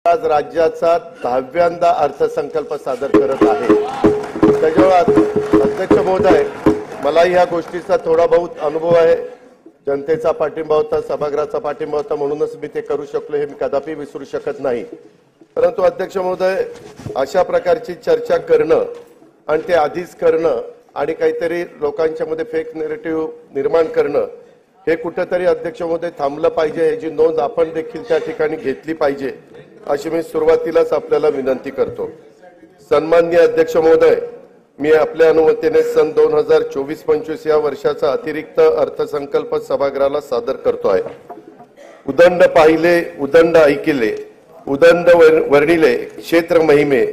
आज राज्याचा 10व्यांदा अर्थसंकल्प सादर करत आहे। त्याच्यामुळे अध्यक्ष महोदय, मला या गोष्टीचा थोडा बहुत अनुभव आहे। जनतेचा पाठिंबा होता, सभागृहाचा पाठिंबा होता, म्हणूनच मी ते करू शकलो, हे मी कदापि विसरू शकत नाही। परंतु अध्यक्ष महोदय, अशा प्रकारची चर्चा करणं आणि ते आधीच करणं आणि काहीतरी लोकांच्या मध्ये फेक नॅरेटिव्ह निर्माण करणं हे कुठेतरी अध्यक्ष महोदय थांबलं पाहिजे। याची नोंद आपण देखील त्या ठिकाणी घेतली पाहिजे, अशी मी सुरुवातीलाच आपल्याला विनंती करतो। सन्माननीय अध्यक्ष महोदय, मी आपल्या अनुमतीने सन 2024-25 या वर्षाचा अतिरिक्त अर्थसंकल्प सभागृहाला सादर करतो आहे। उदंड पाहिले, उदंड ऐकिले, उदंड वर्णिले क्षेत्र महिमे,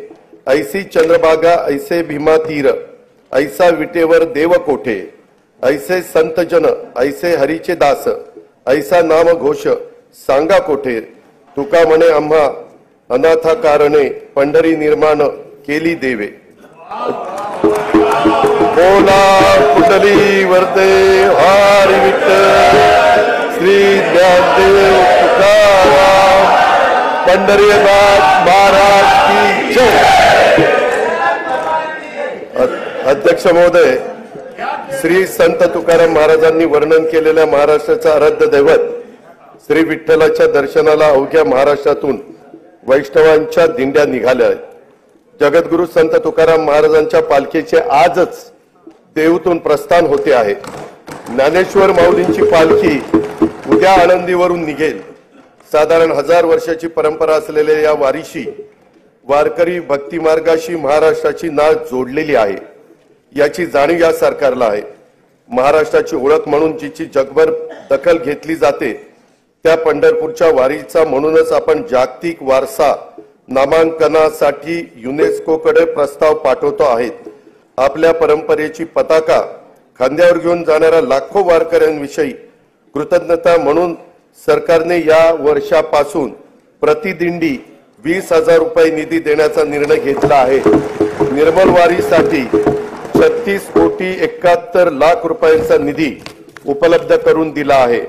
ऐसी चंद्रभागा ऐसे भीमा तीर, ऐसा विटेवर देव कोठे, ऐसे संत जन ऐसे हरीचे दास, ऐसा नाम घोष सांगा कोठे, तुका म्हणे आम्हा अनाथा कारणे पंढरी निर्माण केली देवे। बोला कुंडली वरते हरी विठ्ठल श्री ज्ञानदेव तुकाराम पंढरीनाथ महाराज की जय। अध्यक्ष महोदय, श्री संत तुकाराम महाराजांनी वर्णन केलेल्या महाराष्ट्राचा आराध्य दैवत श्री विठ्ठलाच्या दर्शनाला अवघ्या महाराष्ट्रातून वैष्णवांच्या दिंड्या निघाल्या आहेत। जगद्गुरु संत तुकाराम महाराजांच्या पालखीचे आजच देहूतून प्रस्थान होते आहे। ज्ञानेश्वर माऊलींची पालखी उद्या आळंदीवरून निघेल। साधारण 1000 वर्षाची परंपरा असलेल्या या वारीशी वारकरी भक्ती मार्गाशी महाराष्ट्राची नाळ जोडलेली आहे, याची जाणीव या सरकारला आहे। महाराष्ट्राची ओळख म्हणून जिची जगभर दखल घेतली जाते त्या पंढरपूरच्या वारीचा म्हणूनच आपण जागतिक वारसा नामांकनासाठी युनेस्कोकडे प्रस्ताव पाठवतो आहेत। आपल्या परंपरेची पताका खांद्यावर घेऊन जाणाऱ्या लाखो वारकऱ्यांविषयी कृतज्ञता म्हणून सरकारने या वर्षापासून प्रतिदिंडी 20,000 रुपये निधी देण्याचा निर्णय घेतला आहे। निर्मल वारीसाठी 36,71,00,000 रुपयांचा निधी उपलब्ध करून दिला आहे।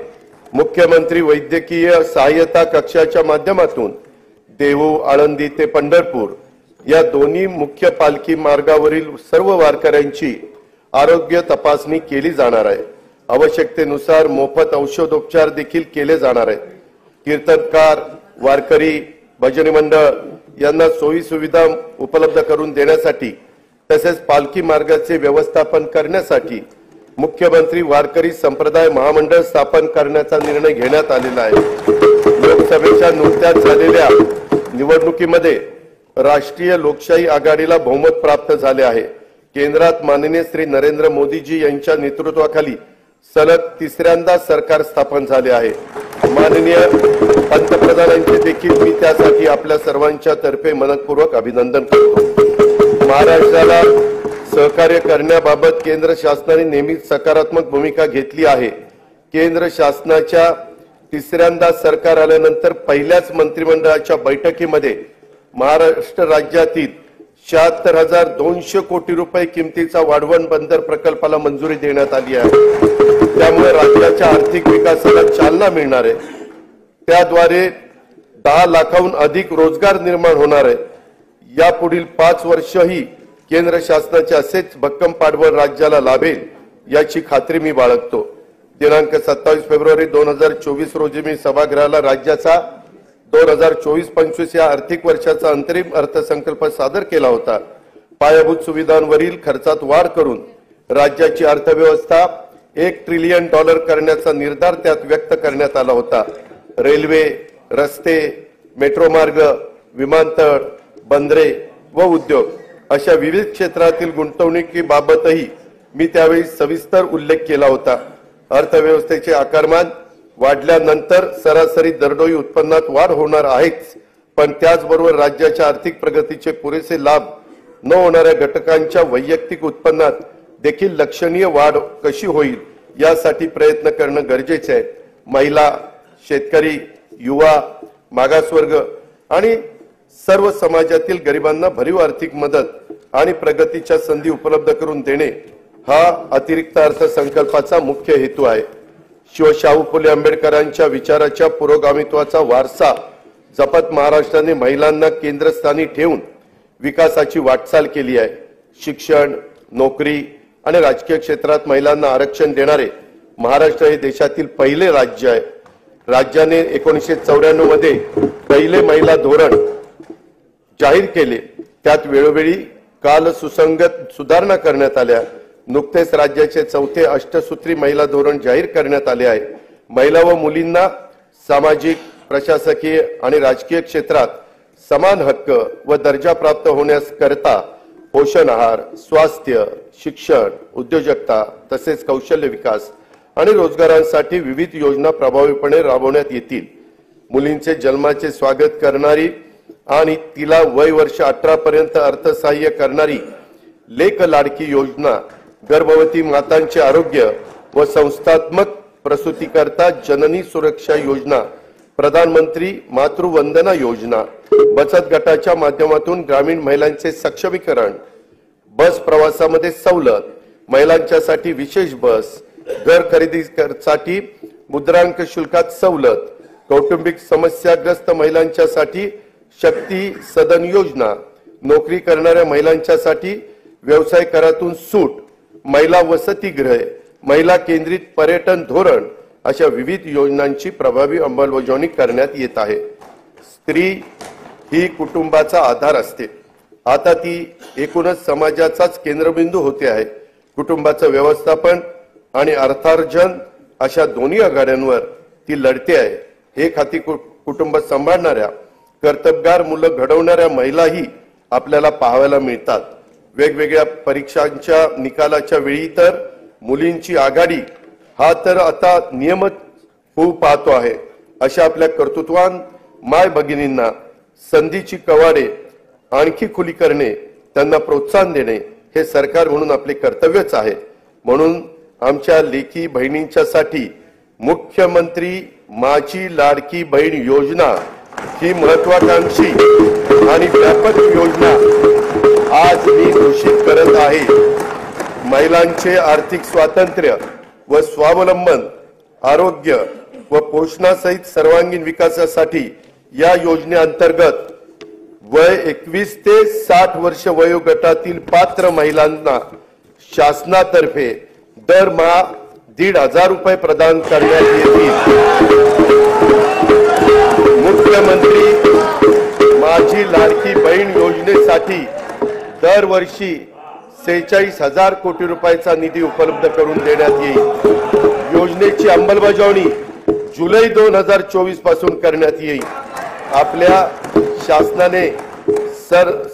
मुख्यमंत्री वैद्यकीय सहाय्यता कक्षाच्या माध्यमातून देहू, आळंदी ते पंढरपूर या दोन्ही मुख्य पालखी मार्गावरील सर्व वारकऱ्यांची आरोग्य तपासणी केली जाणार आहे। आवश्यकतेनुसार मोफत औषधोपचार देखील केले जाणार आहेत। कीर्तनकार, वारकरी, भजनी मंडळ यांना सोयी सुविधा उपलब्ध करून देण्यासाठी तसेच पालखी मार्गाचे व्यवस्थापन करण्यासाठी मुख्यमंत्री वारकरी संप्रदाय महामंडळ स्थापन करण्याचा निर्णय घेण्यात आलेला आहे। लोकसभेच्या नुकत्याच झालेल्या निवडणुकीमध्ये राष्ट्रीय लोकशाही आघाडीला बहुमत प्राप्त झाले आहे। केंद्रात माननीय श्री नरेंद्र मोदीजी यांच्या नेतृत्वाखाली सलग 3ऱ्यांदा सरकार स्थापन झाले आहे। माननीय पंतप्रधानांचे देखील मी त्यासाठी आपल्या सर्वांच्या तर्फे मनपूर्वक अभिनंदन करतो। महाराष्ट्राला सहकार्य करण्याबाबत केंद्र शासनाने नेहमीच सकारात्मक भूमिका घेतली आहे। केंद्र शासनाच्या 3ऱ्यांदा सरकार आल्यानंतर पहिल्याच मंत्रिमंडळाच्या बैठकीमध्ये महाराष्ट्र राज्यातील 76,200 कोटी रुपये किमतीचा वाढवण बंदर प्रकल्पाला मंजुरी देण्यात आली आहे। त्यामुळे राज्याच्या आर्थिक विकासाला चालना मिळणार आहे। त्याद्वारे 10 लाखाहून अधिक रोजगार निर्माण होणार आहे। यापुढील 5 वर्षही केंद्र शासनाचे असेच भक्कम पाठबळ राज्याला लाभेल याची खात्री मी बाळगतो। दिनांक 27 फेब्रुवारी 2024 रोजी मी सभागृहाला राज्याचा 2024-25 या आर्थिक वर्षाचा अंतरिम अर्थसंकल्प सादर केला होता। पायाभूत सुविधांवरील खर्चात वाढ करून राज्याची अर्थव्यवस्था $1 ट्रिलियन करण्याचा निर्धार त्यात व्यक्त करण्यात आला होता। रेल्वे, रस्ते, मेट्रो मार्ग, विमानतळ, बंदरे व उद्योग अशा विविध क्षेत्रातील गुंतवणुकीबाबतही मी त्यावेळी सविस्तर उल्लेख केला होता। अर्थव्यवस्थेचे आकारमान वाढल्यानंतर सरासरी दरडोई उत्पन्नात वाढ होणार आहेच, पण त्याचबरोबर राज्याच्या आर्थिक प्रगतीचे पुरेसे लाभ न होणाऱ्या घटकांच्या वैयक्तिक उत्पन्नात देखील लक्षणीय वाढ कशी होईल यासाठी प्रयत्न करणं गरजेचे आहे। महिला, शेतकरी, युवा, मागासवर्ग आणि सर्व समाजातील गरिबांना भरीव आर्थिक मदत आणि प्रगतीच्या संधी उपलब्ध करून देणे हा अतिरिक्त अर्थसंकल्पाचा मुख्य हेतू आहे। शाहू फुले आंबेडकरांच्या विचाराच्या पुरोगामित्वाचा वारसा जपत महाराष्ट्राने महिलांना केंद्रस्थानी ठेवून विकासाची वाटचाल केली आहे। शिक्षण, नोकरी आणि राजकीय क्षेत्रात महिलांना आरक्षण देणारे महाराष्ट्र हे देशातील पहिले राज्य आहे। राज्याने 1994 मध्ये पहिले महिला धोरण जाहीर केले, त्यात वेळोवेळी काल सुसंगत सुधारणा करण्यात आल्या। नुकतेच राज्याचे चौथे अष्टसूत्री महिला धोरण जाहीर करण्यात आले आहे। महिला व मुलींना सामाजिक, प्रशासकीय आणि राजकीय क्षेत्रात समान हक्क व दर्जा प्राप्त होण्यास करता पोषण आहार, स्वास्थ्य, शिक्षण, उद्योजकता तसेच कौशल्य विकास आणि रोजगारांसाठी विविध योजना प्रभावीपणे राबवण्यात येतील। मुलींचे जन्माचे स्वागत करणारी आणि तिला वय वर्ष 18 पर्यंत अर्थसहाय्य करणारी लेक लाडकी योजना, गर्भवती मातांचे आरोग्य व संस्थात्मक प्रसूतीकरता जननी सुरक्षा योजना, प्रधानमंत्री मातृवंदना योजना, बचत गटाच्या माध्यमातून ग्रामीण महिलांचे सक्षमीकरण, बस प्रवासामध्ये सवलत, महिलांच्यासाठी विशेष बस, घर खरेदीसाठी मुद्रांक शुल्कात सवलत, कौटुंबिक समस्याग्रस्त महिलांच्यासाठी शक्ती सदन योजना, नोकरी करणाऱ्या महिलांच्यासाठी व्यवसाय करातून सूट, महिला वसतिगृहे, महिला केंद्रित पर्यटन धोरण अशा विविध योजनांची प्रभावी अंमलबजावणी करण्यात येत आहे। स्त्री ही कुटुंबाचा आधार असते, आता ती एकूणच समाजाचाच केंद्रबिंदू होते आहे। कुटुंबाचं व्यवस्थापन आणि अर्थार्जन अशा दोन्ही आघाड्यांवर ती लढते आहे। एक हाती कुटुंब सांभाळणाऱ्या, कर्तबगार मुलं घडवणाऱ्या महिलाही आपल्याला पाहायला मिळतात। वेगवेगळ्या परीक्षांच्या निकालाच्या वेळी तर मुलींची आघाडी हा तर आता नियमित होऊ पाहतो आहे। अशा आपल्या कर्तृत्वान माय भगिनींना संधीची कवाडे आणखी खुली करणे, त्यांना प्रोत्साहन देणे हे सरकार म्हणून आपले कर्तव्यच आहे। म्हणून आमच्या लेकी बहिणींच्यासाठी मुख्यमंत्री माझी लाडकी बहीण योजना ही महत्वाकांक्षी आणि व्यापक योजना आज मी घोषित करत आहे। महिलांचे आर्थिक स्वातंत्र्य व स्वावलंबन, आरोग्य व पोषणासहित सर्वांगीण विकासासाठी या योजनेअंतर्गत वय 21 ते 60 वर्ष वयोगटातील पात्र महिलांना शासनातर्फे दरमहा 1,500 रुपये प्रदान करण्यात येतील। मुख्यमंत्री माझी लाडकी बहीण योजनेसाठी दरवर्षी 46,000 कोटी रुपयाचा निधी उपलब्ध करून देण्यात येईल। योजनेची अंमलबजावणी जुलै 2024 पासून करण्यात येईल। आपल्या शासनाने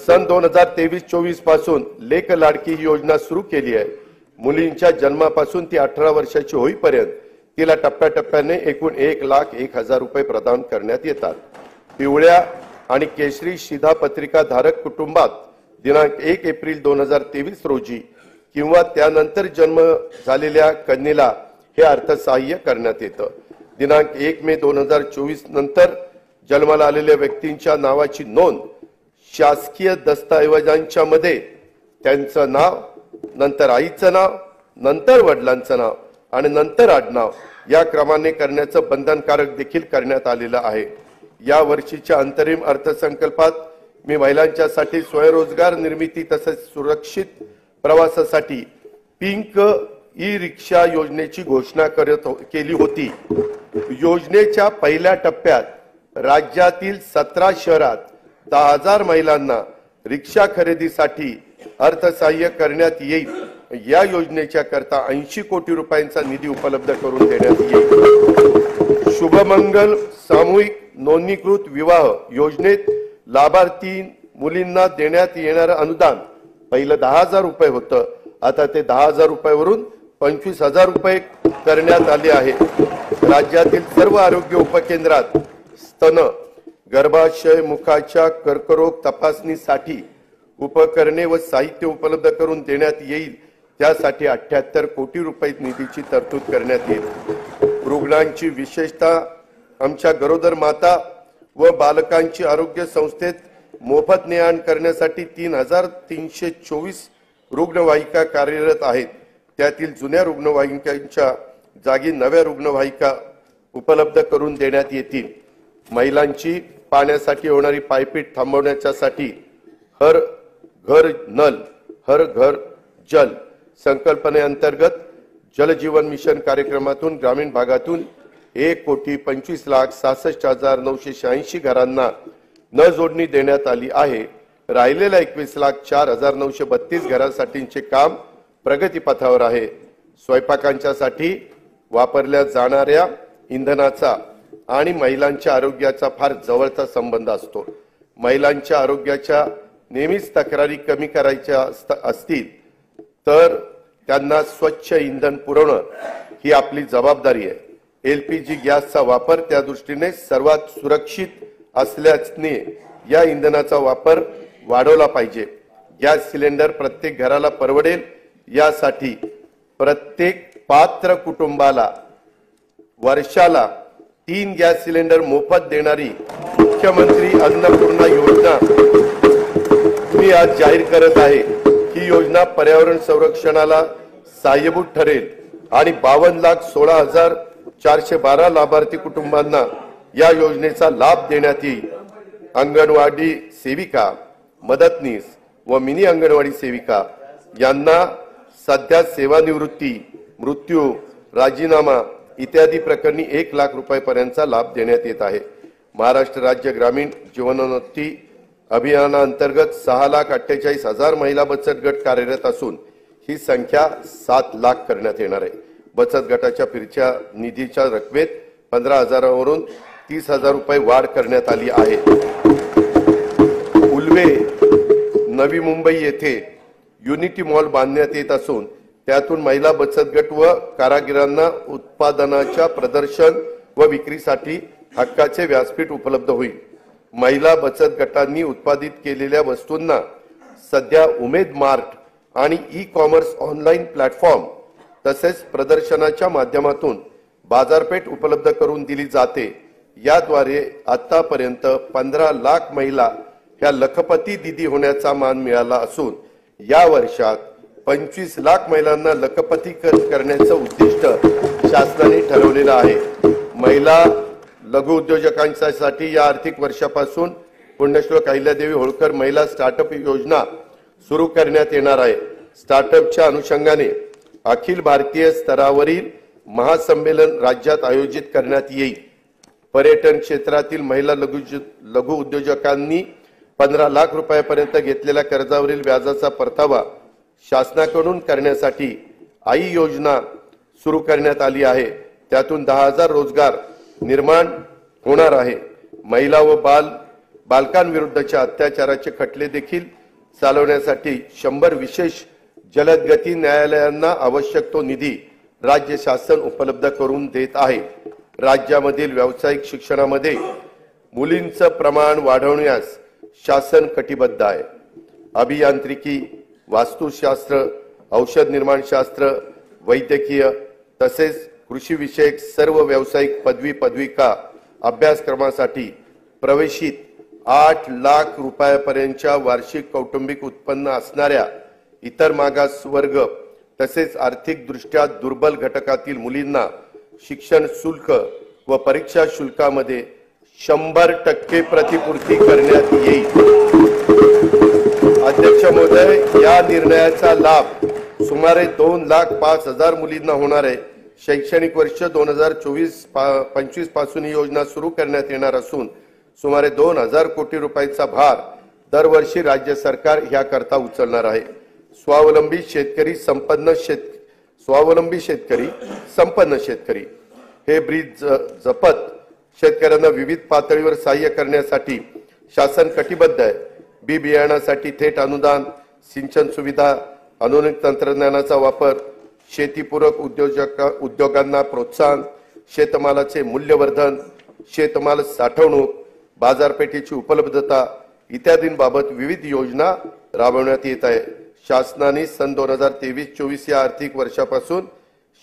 सन 2023-24 पासून लेक लाडकी ही योजना सुरू केली आहे। मुलींच्या जन्मापासून ती 18 वर्षाची होईपर्यंत तिला टप्प्याटप्प्याने एकूण 1,01,000 रुपये प्रदान करण्यात येतात। पिवळ्या आणि केशरी शिधापत्रिका धारक कुटुंबात दिनांक 1 एप्रिल 2023 रोजी किंवा त्यानंतर जन्म झालेल्या कन्येला हे अर्थसहाय्य करण्यात येतं। दिनांक 1 मे 2024 नंतर जन्माला आलेल्या व्यक्तींच्या नावाची नोंद शासकीय दस्तऐवजांच्या मध्ये त्यांचं नाव, नंतर आईचं नाव, नंतर वडिलांचं नाव आणि नंतर आडनाव या क्रमाने करण्याचं बंधनकारक देखील करण्यात आलेलं आहे। या वर्षीच्या अंतरिम अर्थसंकल्पात मी महिलांच्यासाठी स्वयंरोजगार निर्मिती तसेच सुरक्षित प्रवासासाठी पिंक ई रिक्षा योजनेची घोषणा केली होती। योजनेच्या पहिल्या टप्प्यात राज्यातील 17 शहरात 10,000 महिलांना रिक्षा खरेदीसाठी अर्थसहाय्य करण्यात येईल। या योजनेच्या करता 80 कोटी रुपयांचा निधी उपलब्ध करून देण्यात येईल। शुभमंगल सामूहिक नोंदणीकृत विवाह योजनेत लाभार्थी मुलींना देण्यात येणारे अनुदान पहिलं 10,000 रुपये होतं, आता ते 10,000 रुपयावरून 25,000 रुपये करण्यात आले आहे। राज्यातील सर्व आरोग्य उपकेंद्रात स्तन, गर्भाशय, मुखाच्या कर्करोग तपासणीसाठी उपकरणे व साहित्य उपलब्ध करून देण्यात येईल। त्यासाठी 78 कोटी रुपये निधीची तरतूद करण्यात येईल। रुग्णांची विशेषतः आमच्या गरोदर माता व बालकांची आरोग्य संस्थेत मोफत ने-आण करण्यासाठी 3,324 रुग्णवाहिका कार्यरत आहेत। त्यातील जुन्या रुग्णवाहिकांच्या जागी नव्या रुग्णवाहिका उपलब्ध करून देण्यात येतील। महिलांची पाण्यासाठी होणारी पायपीट थांबवण्यासाठी हर घर नल हर घर जल संकल्पनेअंतर्गत जल जीवन मिशन कार्यक्रमातून ग्रामीण भागातून 1,25,66,986 घरांना न जोडणी देण्यात आली आहे। राहिलेल्या 21,04,932 घरांसाठीचे काम प्रगतीपथावर आहे। स्वयंपाकांच्यासाठी वापरल्या जाणाऱ्या इंधनाचा आणि महिलांच्या आरोग्याचा फार जवळचा संबंध असतो। महिलांच्या आरोग्याच्या नेहमीच तक्रारी कमी करायच्या असतील तर त्यांना स्वच्छ इंधन पुरवणं ही आपली जबाबदारी आहे। एलपीजी गॅसचा वापर त्या दृष्टीने सर्वात सुरक्षित असल्याने या इंधनाचा वापर वाढवला पाहिजे। गॅस सिलेंडर प्रत्येक घराला परवडेल यासाठी प्रत्येक पात्र कुटुंबाला वर्षाला 3 गॅस सिलेंडर मोफत देणारी मुख्यमंत्री अन्नपूर्णा योजना मी आज जाहीर करत आहे। ही योजना पर्यावरण संरक्षणाला सहाय्यभूत ठरेल आणि 52,16,412 लाभार्थी कुटुंबांना या योजनेचा लाभ देण्यात येईल। अंगणवाडी सेविका, मदतनीस व मिनी अंगणवाडी सेविका यांना सध्या सेवानिवृत्ती, मृत्यू, राजीनामा इत्यादी प्रकरणी 1 लाख रुपयांपर्यंतचा लाभ देण्यात येत आहे। महाराष्ट्र राज्य ग्रामीण जीवनोन्नती अभियानाअंतर्गत 6,48,000 महिला बचत गट कार्यरत असून ही संख्या 7 लाख करण्यात येणार आहे। बचत गटाच्या फिरच्या निधीच्या रकमेत 15,000 30,000 रुपये वाढ करण्यात आली आहे। उल्वे, नवी मुंबई येथे युनिटी मॉल बांधण्यात येत असून त्यातून महिला बचत गट व कारागिरांना उत्पादनाच्या प्रदर्शन व विक्रीसाठी हक्काचे व्यासपीठ उपलब्ध होईल। महिला बचत गटांनी उत्पादित केलेल्या वस्तूंना सध्या उमेद मार्ट आणि ई-कॉमर्स ऑनलाईन प्लॅटफॉर्म तसेच प्रदर्शनाच्या माध्यमातून बाजारपेठ उपलब्ध करून दिली जाते। याद्वारे आतापर्यंत 15 लाख महिला ह्या लखपती दीदी होण्याचा मान मिळाला असून या वर्षात 25 लाख महिलांना लखपती करण्याचं उद्दिष्ट शासनाने ठरवलेलं आहे। महिला लघु उद्योजकांसाठी या आर्थिक वर्षापासून पुण्यश्लोक अहिल्यादेवी होळकर महिला स्टार्टअप योजना सुरू करण्यात येणार आहे। स्टार्टअपच्या अनुषंगाने अखिल भारतीय स्तरावरील महासंमेलन राज्यात आयोजित करण्यात येईल। पर्यटन क्षेत्रातील महिला लघु उद्योजकांनी 15 लाख रुपयांपर्यंत घेतलेल्या कर्जावरील व्याजाचा परतावा शासनाकडून करण्यासाठी आई योजना सुरू करण्यात आली आहे। त्यातून 10,000 रोजगार निर्माण होणार आहे। महिला व बालकांविरुद्धच्या अत्याचाराचे खटले देखील चालवण्यासाठी 100 विशेष जलद गती न्यायालयांना आवश्यक तो निधी राज्य शासन उपलब्ध करून देत आहे। राज्यामधील व्यावसायिक शिक्षणामध्ये मुलींचं प्रमाण वाढवण्यास शासन कटिबद्ध आहे। अभियांत्रिकी, वास्तुशास्त्र, औषध निर्माण शास्त्र, वैद्यकीय तसेच कृषी विषयक सर्व व्यावसायिक पदविका अभ्यासक्रमासाठी प्रवेशित 8 लाख रुपयांपर्यंतच्या वार्षिक कौटुंबिक उत्पन्न असणाऱ्या इतर मागास वर्ग तसेच आर्थिक दृष्ट्या दुर्बल घटकातील मुलींना शिक्षण शुल्क व परीक्षा शुल्कामध्ये 100% प्रतिपूर्ती करण्यात येईल। अध्यक्ष महोदय, या निर्णयाचा लाभ सुमारे 2,05,000 मुलींना होणार आहे। शैक्षणिक वर्ष 2024-25 पासून ही योजना सुरू करण्यात येणार असून सुमारे 2,000 कोटी रुपयांचा भार दरवर्षी राज्य सरकार याकरता उचलणार आहे। स्वावलंबी शेतकरी संपन्न शेतकरी हे ब्रीद जपत शेतकऱ्यांना विविध पातळीवर सहाय्य करण्यासाठी शासन कटिबद्ध आहे। बी बियाणासाठी थेट अनुदान, सिंचन सुविधा, आधुनिक तंत्रज्ञानाचा वापर, शेतीपूरक उद्योगांना प्रोत्साहन, शेतमालाचे मूल्यवर्धन, शेतमाल साठवणूक, बाजारपेठेची उपलब्धता इत्यादींबाबत विविध योजना राबवण्यात येत आहे। शासनाने सन 2023-24 या आर्थिक वर्षापासून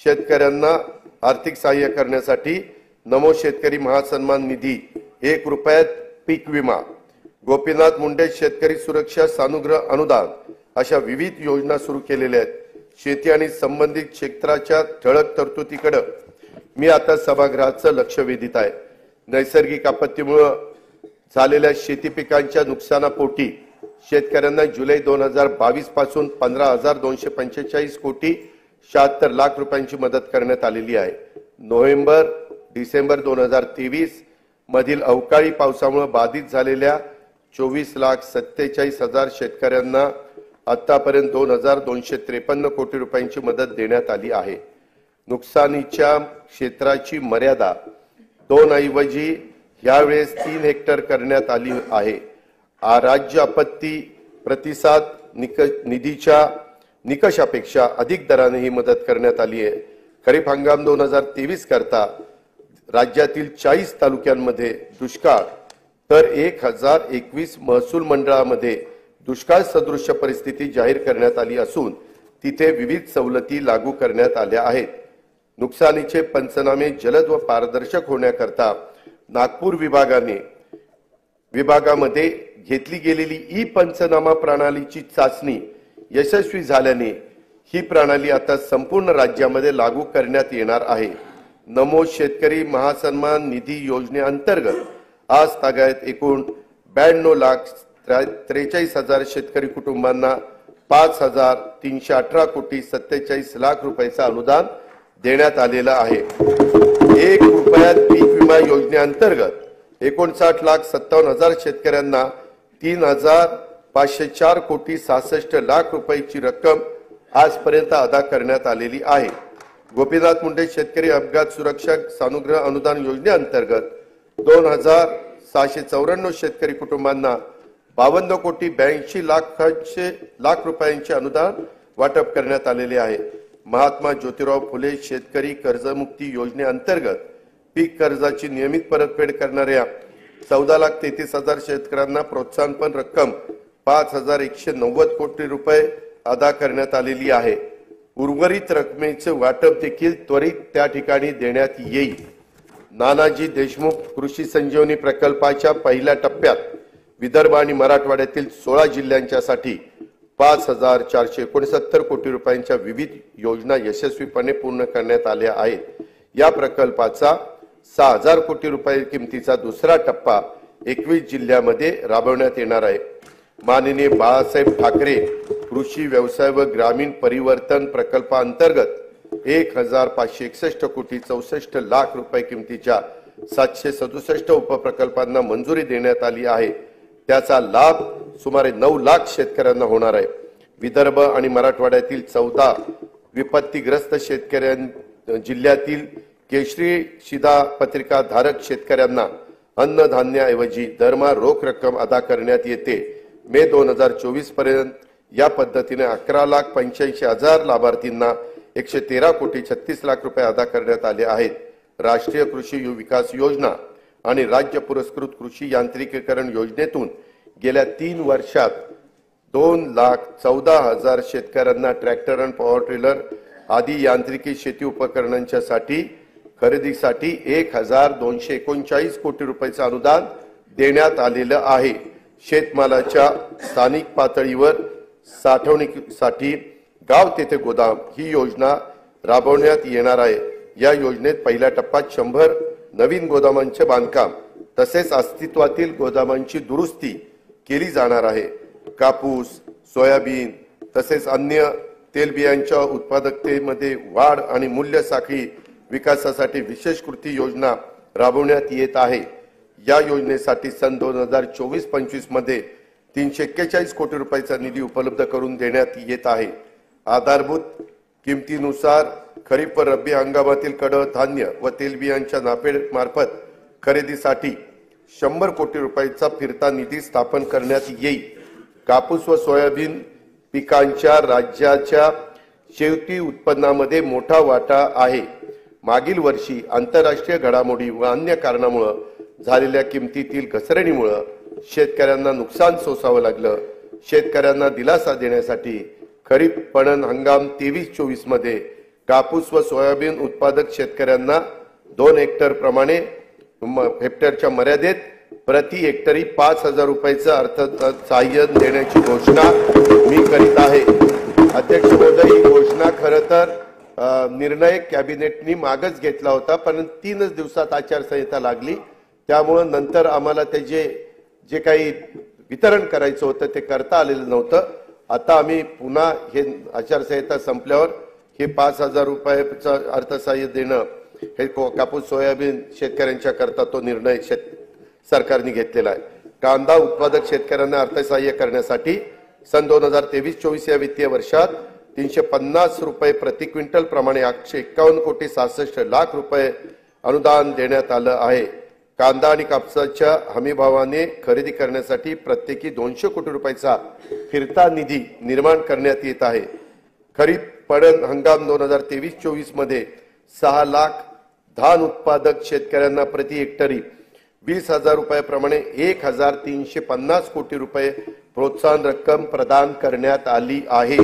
शेतकऱ्यांना आर्थिक सहाय्य करण्यासाठी नमो शेतकरी महासन्मान निधी, 1 रुपयात पीक विमा, गोपीनाथ मुंडे शेतकरी सुरक्षा सानुग्रह अनुदान अशा विविध योजना सुरू केलेल्या आहेत। शेती आणि संबंधित क्षेत्राच्या ठळक तरतुदीकडे मी आता सभागृहाचं लक्ष वेधित आहे। नैसर्गिक आपत्तीमुळे झालेल्या शेती पिकांच्या नुकसानापोटी शेतकऱ्यांना जुलै 2022 पासून 15,245 कोटी 76 लाख रुपयांची मदत करण्यात आलेली आहे। नोव्हेंबर डिसेंबर 2023 मधील अवकाळी पावसामुळे बाधित झालेल्या 24,47,000 शेतकऱ्यांना आतापर्यंत 2,253 कोटी रुपयांची मदत देण्यात आली आहे। नुकसानीच्या क्षेत्राची मर्यादा 2 ऐवजी यावेळेस 3 हेक्टर करण्यात आली आहे। राज्य आपत्ती प्रतिसाद निधीच्या निकषापेक्षा अधिक दराने ही मदत करण्यात आली आहे। खरीप हंगाम 2023 करता राज्यातील 40 तालुक्यांमध्ये दुष्काळ तर 1021 महसूल मंडळामध्ये दुष्काळ सदृश परिस्थिती जाहीर करण्यात आली असून तिथे विविध सवलती लागू करण्यात आल्या आहेत। नुकसानीचे पंचनामे जलद व पारदर्शक होण्याकरता नागपूर विभागामध्ये घेतली गेलेली ई पंचनामा प्रणालीची चाचणी यशस्वी झाल्याने ही प्रणाली आता संपूर्ण राज्यामध्ये लागू करण्यात येणार आहे। नमो शेतकरी महासन्मान निधी योजनेअंतर्गत आज तागायत एकूण 92,43,000 शेतकरी कुटुंबांना 5,318 कोटी 47 लाख रुपयाचं अनुदान देण्यात आलेलं आहे। 1 रुपयात पीक विमा योजनेअंतर्गत 59,57,000 शेतकऱ्यांना 3,504 कोटी 66 लाख रुपयाची रक्कम आजपर्यंत अदा करण्यात आलेली आहे। गोपीनाथ मुंडे शेतकरी अपघात सुरक्षा सानुग्रह अनुदान योजनेअंतर्गत 2,694 शेतकरी कुटुंबांना 52 कोटी 82 लाख रुपयांचे अनुदान वाटप करण्यात आलेले आहे। महात्मा ज्योतिराव फुले शेतकरी कर्जमुक्ती योजनेअंतर्गत पीक कर्जाची नियमित परतफेड करणाऱ्या 14,33,000 शेतकऱ्यांना प्रोत्साहनपर रक्कम 5,190 कोटी रुपये अदा करण्यात आलेली आहे। उर्वरित रकमेचे वाटप देखील त्वरित त्या ठिकाणी देण्यात येईल। नानाजी देशमुख कृषी संजीवनी प्रकल्पाच्या पहिल्या टप्प्यात विदर्भ आणि मराठवाड्यातील 16 जिल्ह्यांच्यासाठी 5,469 कोटी रुपयांच्या विविध योजना यशस्वीपणे पूर्ण करण्यात आल्या आहेत। या प्रकल्पाचा 6,000 कोटी रुपये किमतीचा दुसरा टप्पा 21 जिल्ह्यांमध्ये राबवण्यात येणार आहे। माननीय बाळासाहेब ठाकरे कृषी व्यवसाय व ग्रामीण परिवर्तन प्रकल्पाअंतर्गत 1,561 कोटी 64 लाख रुपये किमतीच्या 767 उपप्रकल्पांना मंजुरी देण्यात आली आहे। त्याचा लाभ सुमारे 9 लाख शेतकऱ्यांना होणार आहे। विदर्भ आणि मराठवाड्यातील 14 विपत्तीग्रस्त जिल्ह्यातील केशरी शिधापत्रिका धारक शेतकऱ्यांना अन्नधान्याऐवजी दरमहा रोख रक्कम अदा करण्यात येते। मे 2024 पर्यंत या पद्धतीने 11,85,000 लाभार्थींना 113 कोटी 36 लाख रुपये अदा करण्यात आले आहेत। राष्ट्रीय कृषी विकास योजना आणि राज्य पुरस्कृत कृषी यांत्रिकीकरण योजनेतून गेल्या 3 वर्षात 2,14,000 शेतकऱ्यांना ट्रॅक्टर आणि पॉवर ट्रेलर आदी यांत्रिकी शेती उपकरणांच्या खरेदीसाठी 1,239 कोटी रुपयाचं अनुदान देण्यात आलेलं आहे। शेतमालाच्या स्थानिक पातळीवर साठवणुकीसाठी गाव तेथे गोदाम ही योजना राबवण्यात येणार आहे। या योजनेत पहिल्या टप्प्यात 100 नवीन गोदामांचे बांधकाम तसेच अस्तित्वातील गोदामांची दुरुस्ती केली जाणार आहे। कापूस, सोयाबीन तसेच अन्य तेलबियांच्या उत्पादकतेमध्ये वाढ आणि मूल्य साखळी विकासासाठी विशेष कृती योजना राबवण्यात येत आहे। या योजनेसाठी सन 2024-25 मध्ये 341 कोटी रुपयाचा निधी उपलब्ध करून देण्यात येत आहे। आधारभूत किमतीनुसार खरीप व रब्बी हंगामातील कडधान्य व तेलबियांच्या नाफेड मार्फत खरेदीसाठी 100 कोटी रुपयाचा फिरता निधी स्थापन करण्यात येईल। कापूस व सोयाबीन पिकांच्या राज्याच्या शेती उत्पन्नामध्ये मोठा वाटा आहे। मागील वर्षी आंतरराष्ट्रीय घडामोडी व अन्य कारणामुळे झालेल्या किमतीतील घसरणीमुळे शेतकऱ्यांना नुकसान सोसावं लागलं। शेतकऱ्यांना दिलासा देण्यासाठी खरीप पणन हंगाम 23-24 मध्ये कापूस व सोयाबीन उत्पादक शेतकऱ्यांना 2 हेक्टर प्रमाणे हेक्टरच्या मर्यादेत प्रति हेक्टरी 5,000 रुपयाचं अर्थसहाय्य देण्याची घोषणा मी करीत आहे। अध्यक्ष महोदय, ही घोषणा खरं तर निर्णय कॅबिनेटनी मागच घेतला होता, पण 3 दिवसात आचारसंहिता लागली, त्यामुळे नंतर आम्हाला त्याचे जे काही वितरण करायचं होतं ते करता आलेलं नव्हतं। आता आम्ही पुन्हा हे आचारसंहिता संपल्यावर हे 5,000 रुपयाचं अर्थसहाय्य देणं हे कापूस सोयाबीन शेतकऱ्यांच्या करता तो निर्णय सरकारने घेतलेला आहे। कांदा उत्पादक शेतकऱ्यांना अर्थसहाय्य करण्यासाठी सन 2023-24 या वित्तीय वर्षात 350 रुपये प्रति क्विंटल प्रमाणे 851 कोटी 66 लाख रुपये अनुदान देण्यात आलं आहे। कांदा आणि कापसाच्या हमीभावाने खरेदी करण्यासाठी प्रत्येकी 200 कोटी रुपयाचा फिरता निधी निर्माण करण्यात येत आहे। खरीप पडन हंगाम 2023-24 मध्ये 6 लाख धान उत्पादक शेतकऱ्यांना प्रति हेक्टरी 20,000 रुपयाप्रमाणे 1,350 कोटी रुपये प्रोत्साहन रक्कम प्रदान करण्यात आली आहे।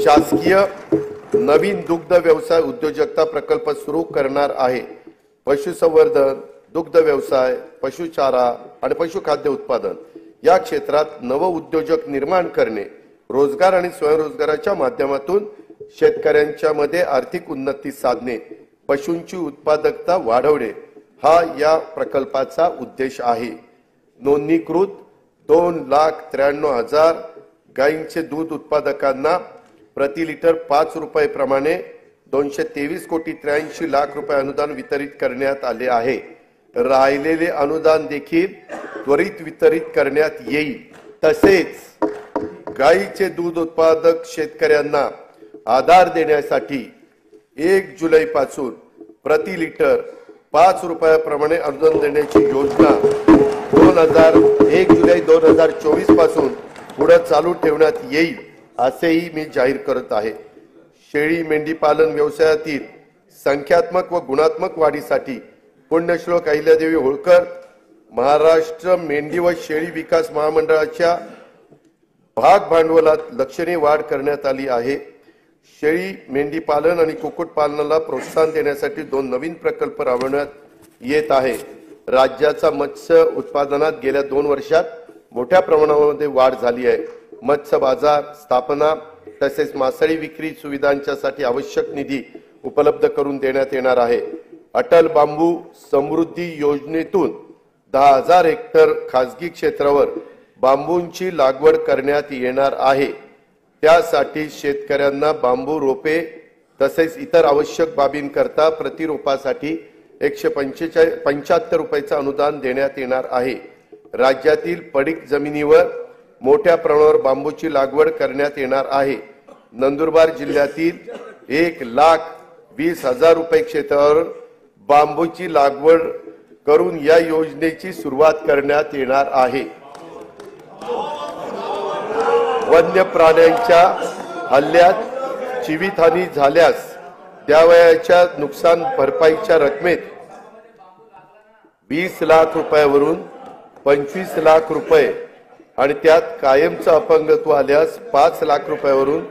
शासकीय नवीन दुग्ध व्यवसाय उद्योजकता प्रकल्प सुरू करणार आहे। पशुसंवर्धन, दुग्ध व्यवसाय, पशुचारा आणि पशुखाद्य उत्पादन या क्षेत्रात नव उद्योजक निर्माण करणे, रोजगार आणि स्वयंरोजगाराच्या माध्यमातून शेतकऱ्यांच्या मध्ये आर्थिक उन्नती साधणे, पशूंची उत्पादकता वाढवणे हा या प्रकल्पाचा उद्देश आहे। नोंदणीकृत 2,93,000 गायींचे दूध उत्पादकांना प्रति लिटर 5 रुपये प्रमाणे 223 कोटी 83 लाख रुपये अनुदान वितरित करण्यात आले आहे। राहिलेले अनुदान देखील त्वरित वितरित करण्यात येईल। तसेच गायीचे दूध उत्पादक शेतकऱ्यांना आधार देण्यासाठी 1 जुलैपासून प्रति लिटर 5 रुपयाप्रमाणे अनुदान देण्याची योजना 1 जुलै 2024 पासून पुढे चालू ठेवण्यात येईल असेही मी जाहीर करत आहे। शेळी मेंढी पालन व्यवसायातील संख्यात्मक व गुणात्मक वाढीसाठी पुण्यश्लोक अहिल्यादेवी होळकर महाराष्ट्र मेंढी व शेळी विकास महामंडळाच्या भाग भांडवलात लक्षणीय वाढ करण्यात आली आहे। शेळी मेंढी पालन आणि कुक्कुट पालनाला प्रोत्साहन देण्यासाठी 2 नवीन प्रकल्प राबवण्यात येत आहे। राज्याचा मत्स्य उत्पादनात गेल्या 2 वर्षात मोठ्या प्रमाणामध्ये वाढ झाली आहे। मत्स्य बाजार स्थापना तसेच मासळी विक्री सुविधांच्यासाठी आवश्यक निधी उपलब्ध करून देण्यात येणार आहे। अटल बांबू समृद्धी योजनेतून 10,000 हेक्टर खासगी क्षेत्रावर बांबूंची लागवड करण्यात येणार आहे। त्यासाठी शेतकऱ्यांना बांबू रोपे तसेच इतर आवश्यक बाबींकरता प्रति रोपासाठी 175 रुपयाचं अनुदान देण्यात येणार आहे। राज्यातील पडीक जमिनीवर मोठ्या प्रमाणावर बांबूची लागवड करण्यात येणार आहे। नंदुरबार जिल्ह्यातील 1,20,000 रुपये क्षेत्रावर बांबूची लागवड करून या योजनेची सुरुवात करण्यात येणार आहे। वन्य प्राण्यांच्या हल्ल्यात जीवितहानी झाल्यास त्यावयाच्या नुकसान भरपाईच्या रकमेत 20 लाख रुपयावरून 25 लाख रुपये आणि त्यात कायमचं अपंगत्व आल्यास 5 लाख रुपयावरून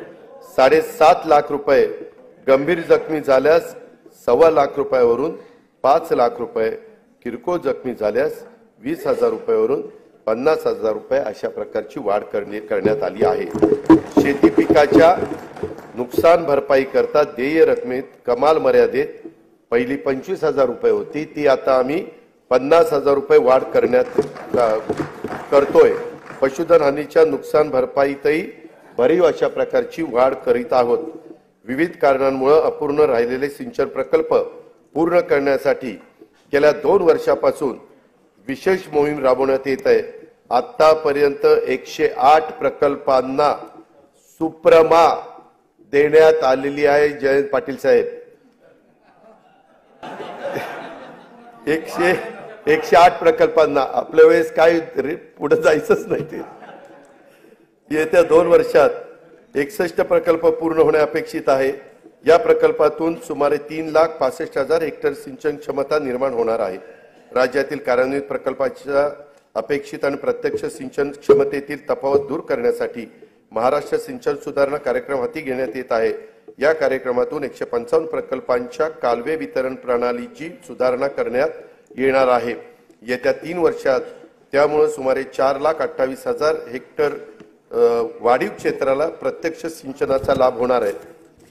7.5 लाख रुपये, गंभीर जखमी झाल्यास 1.25 लाख रुपयावरून 5 लाख रुपये, किरकोळ जखमी झाल्यास 20,000 रुपयावरून 50,000 रुपये अशा प्रकारची वाढ करण्यात आली आहे। शेती पिकाच्या नुकसान भरपाई करता देय रकमेत कमाल मर्यादेत पहिली 25,000 रुपये होती ती आता आम्ही 50,000 रुपये वाढ करतोय। पशुधन हानीच्या नुकसान भरपाईतही भरीव अशा प्रकारची वाढ करीत आहोत। विविध कारणांमुळे अपूर्ण राहिलेले सिंचन प्रकल्प पूर्ण करण्यासाठी गेल्या 2 वर्षापासून विशेष मोहीम राबवण्यात येत आहे। आतापर्यंत 108 प्रकल्पांना सुप्रमा देण्यात आलेली आहे। जयंत पाटील साहेब 108 प्रकल्पांना आपल्या वेळेस काय पुढे जायचंच नाही। ते येत्या 2 वर्षात 61 प्रकल्प पूर्ण होणे अपेक्षित आहे। या प्रकल्पातून सुमारे 3,65,000 हेक्टर सिंचन क्षमता निर्माण होणार आहे। राज्यातील कार्यान्वित प्रकल्पाच्या अपेक्षित आणि प्रत्यक्ष सिंचन क्षमतेतील तफावत दूर करण्यासाठी महाराष्ट्र सिंचन सुधारणा कार्यक्रम हाती घेण्यात येत आहे। या कार्यक्रमातून 155 प्रकल्पांच्या कालवे वितरण प्रणालीची सुधारणा करण्यात येणार आहे। येत्या 3 वर्षात त्यामुळे सुमारे 4,28,000 हेक्टर वाढीव क्षेत्राला प्रत्यक्ष सिंचनाचा लाभ होणार आहे।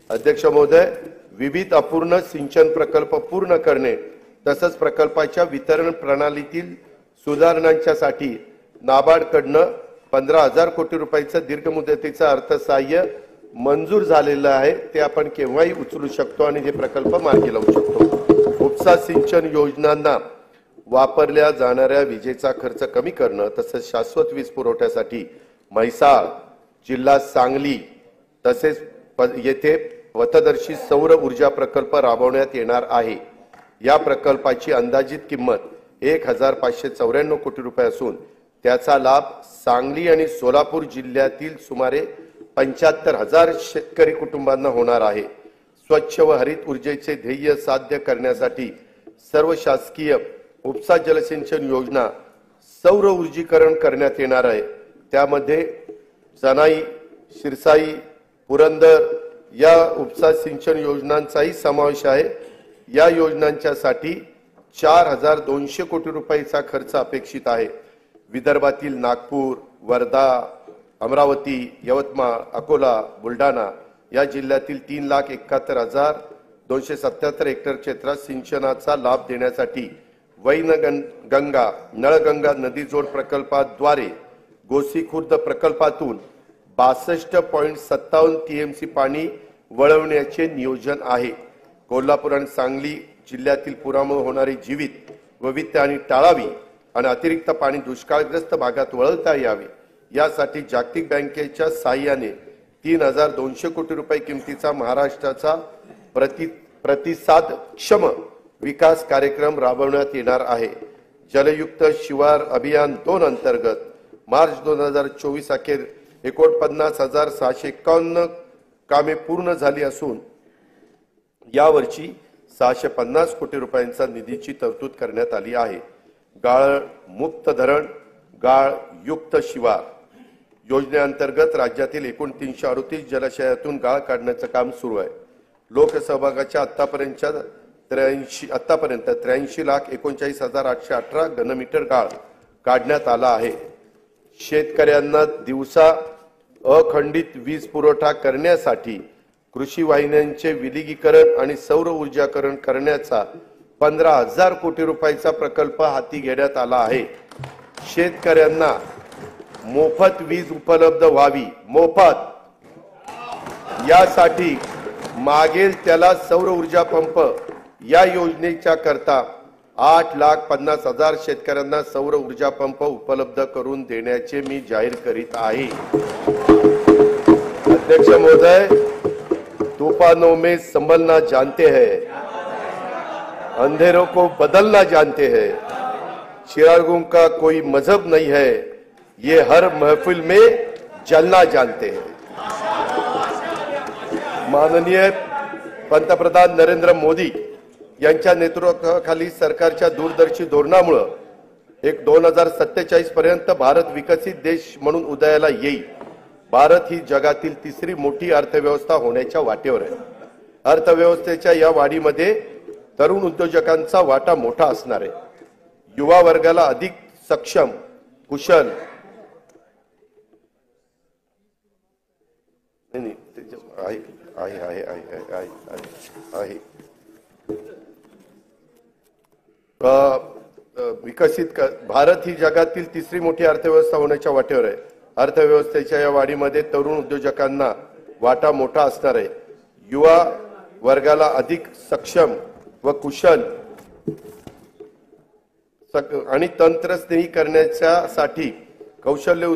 अध्यक्ष महोदय, विविध अपूर्ण सिंचन प्रकल्प पूर्ण करणे तसंच प्रकल्पाच्या वितरण प्रणालीतील सुधारणांच्यासाठी नाबार्डकडनं 15,000 कोटी रुपयाचं दीर्घ मुदतीचं अर्थसहाय्य मंजूर झालेलं आहे, ते आपण केव्हाही उचलू शकतो आणि हे प्रकल्प मार्गी लावू शकतो। उपसा सिंचन योजनांना वापरल्या जाणाऱ्या विजेचा खर्च कमी करणं तसेच शाश्वत वीज पुरवठ्यासाठी म्हैसाळ जिल्हा सांगली तसेच येथे पथदर्शी सौर ऊर्जा प्रकल्प राबवण्यात येणार आहे। या प्रकल्पाची अंदाजित किंमत 1,594 कोटी रुपये असून त्याचा लाभ सांगली आणि सोलापूर जिल्ह्यातील सुमारे 75,000 शेतकरी कुटुंबांना होणार आहे। स्वच्छ व हरित ऊर्जेचे ध्येय साध्य करण्यासाठी सर्व शासकीय उपसा जलसिंचन योजना सौर ऊर्जीकरण करण्यात येणार आहे। त्यामध्ये जनाई, शिरसाई, पुरंदर या उपसा सिंचन योजनांचाही समावेश आहे। या योजनांच्यासाठी 4,200 कोटी रुपयाचा खर्च अपेक्षित आहे। विदर्भातील नागपूर, वर्धा, अमरावती, यवतमाळ, अकोला, बुलढाणा या जिल्ह्यातील 3,71,277 हेक्टर क्षेत्रात सिंचनाचा लाभ देण्यासाठी वैनगंगा नळगंगा नदी जोड प्रकल्पाद्वारे गोसीखुर्द प्रकल्पातून 62.57 टीएमसी पाणी वळवण्याचे नियोजन आहे। कोल्हापूर आणि सांगली जिल्ह्यातील पुरामुळे होणारी जीवित व वित्त हानी टाळावी आणि अतिरिक्त पाणी दुष्काळग्रस्त भागात वळवता यावे यासाठी जागतिक बँकेच्या सहाय्याने 3,200 कोटी रुपये किमतीचा महाराष्ट्राचा प्रतिसादक्षम विकास कार्यक्रम राबवण्यात येणार आहे। जलयुक्त शिवार अभियान 2 अंतर्गत मार्च 2024 अखेर 49,651 कामे पूर्ण झाली असून यावर्षी 650 कोटी रुपयांचा निधीची तरतूद करण्यात आली आहे। गाळ मुक्त धरण, गाळ युक्त शिवार योजनेअंतर्गत राज्यातील एकूण 338 जलाशयातून गाळ काढण्याचं काम सुरू आहे। लोकसहभागाच्या आतापर्यंत 83,39,818 घनमीटर गाळ काढण्यात आला आहे। शेतकऱ्यांना दिवसा अखंडित वीज पुरवठा करण्यासाठी कृषी वाहिन्यांचे विलगीकरण आणि सौर ऊर्जाकरण करण्याचा 15,000 कोटी रुपयाचा प्रकल्प हाती घेण्यात आला आहे। शेतकऱ्यांना मोफत वीज उपलब्ध व्हावी, मोफत यासाठी मागेल त्याला सौर ऊर्जा पंप या योजनेच्या करता 8,50,000 शेतकऱ्यांना सौर ऊर्जा पंप उपलब्ध करून देण्याचे मी जाहीर करीत आहे। अध्यक्ष महोदय, तूफानों में संभलना जानते हैं, अंधेरों को बदलना जानते हैं, चिरागों का कोई मजहब नहीं है, ये हर महफिल में जलना जानते हैं। माननीय पंतप्रधान नरेंद्र मोदी यांच्या नेतृत्वाखाली सरकारच्या दूरदर्शी धोरणामुळे 2047 पर्यंत भारत विकसित देश म्हणून उदयाला येईल। भारत ही जगातील तिसरी मोठी अर्थव्यवस्था होण्याच्या वाटेवर आहे। अर्थव्यवस्थेच्या या वाढीमध्ये तरुण उद्योजकांचा वाटा मोठा असणार आहे। युवा वर्गाला अधिक सक्षम, कुशल भारत ही जगातील तिसरी मोठी अर्थव्यवस्था होण्याच्या वाटेवर आहे। अर्थव्यवस्थेच्या या वाढीमध्ये तरुण उद्योजकांना वाटा मोठा असणार आहे। युवा वर्गाला अधिक सक्षम व कुशल आणि तंत्रस्नेही करण्यासाठी कौशल्य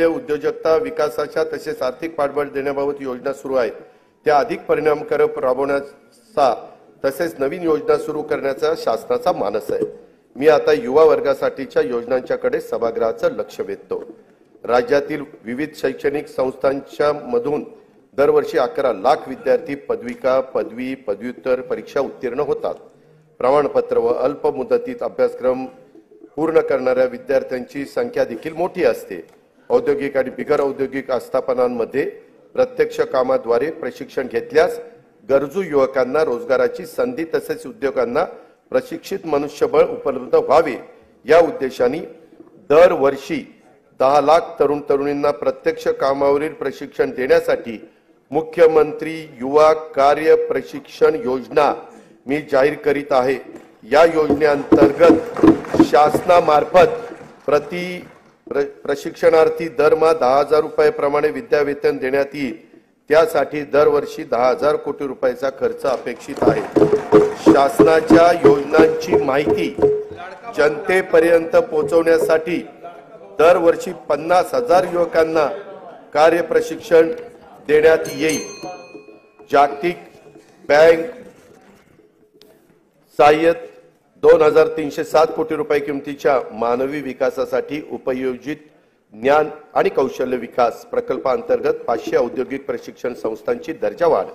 उद्योजकता विकासाच्या तसेच आर्थिक पाठबळ देण्याबाबत योजना सुरू आहेत। त्या अधिक परिणामकारक राबवण्याचा तसेच नवीन योजना सुरू करण्याचा शासनाचा मानस आहे। मी आता युवा वर्गासाठीच्या योजनांच्याकडे सभागृहाचं लक्ष वेधतो। राज्यातील विविध शैक्षणिक संस्थांच्या मधून दरवर्षी 11 लाख विद्यार्थी पदविका, पदवी, पदव्युत्तर परीक्षा उत्तीर्ण होतात। प्रमाणपत्र व अल्प मुदतीत अभ्यासक्रम पूर्ण करणाऱ्या विद्यार्थ्यांची संख्या देखील मोठी असते। औद्योगिक आणि बिगर औद्योगिक आस्थापनांमध्ये प्रत्यक्ष कामाद्वारे प्रशिक्षण घेतल्यास गरजू युवकांना रोजगाराची संधी तसेच उद्योगांना प्रशिक्षित मनुष्यबळ उपलब्ध व्हावे या उद्देशाने दरवर्षी 10 लाख तरुण तरुणींना प्रत्यक्ष कामावरील प्रशिक्षण देण्यासाठी मुख्यमंत्री युवा कार्य प्रशिक्षण योजना मी जाहीर करीत आहे। या योजनेअंतर्गत शासनामार्फत प्रति प्रशिक्षणार्थी दरमहा 10,000 रुपये विद्यावेतन देण्यात येईल। त्यासाठी दरवर्षी 10,000 कोटी रुपयाचा खर्च अपेक्षित आहे। शासनाच्या योजनांची माहिती जनतेपर्यंत पोहोचवण्यासाठी दरवर्षी 50,000 युवकांना कार्य प्रशिक्षण देण्यात येईल। जागतिक बँक सहाय्यित 2,307 कोटी रुपये किमतीच्या मानवी विकासासाठी उपयोजित ज्ञान आणि कौशल्य विकास प्रकल्पांतर्गत 500 औद्योगिक प्रशिक्षण संस्थांची दर्जावाढ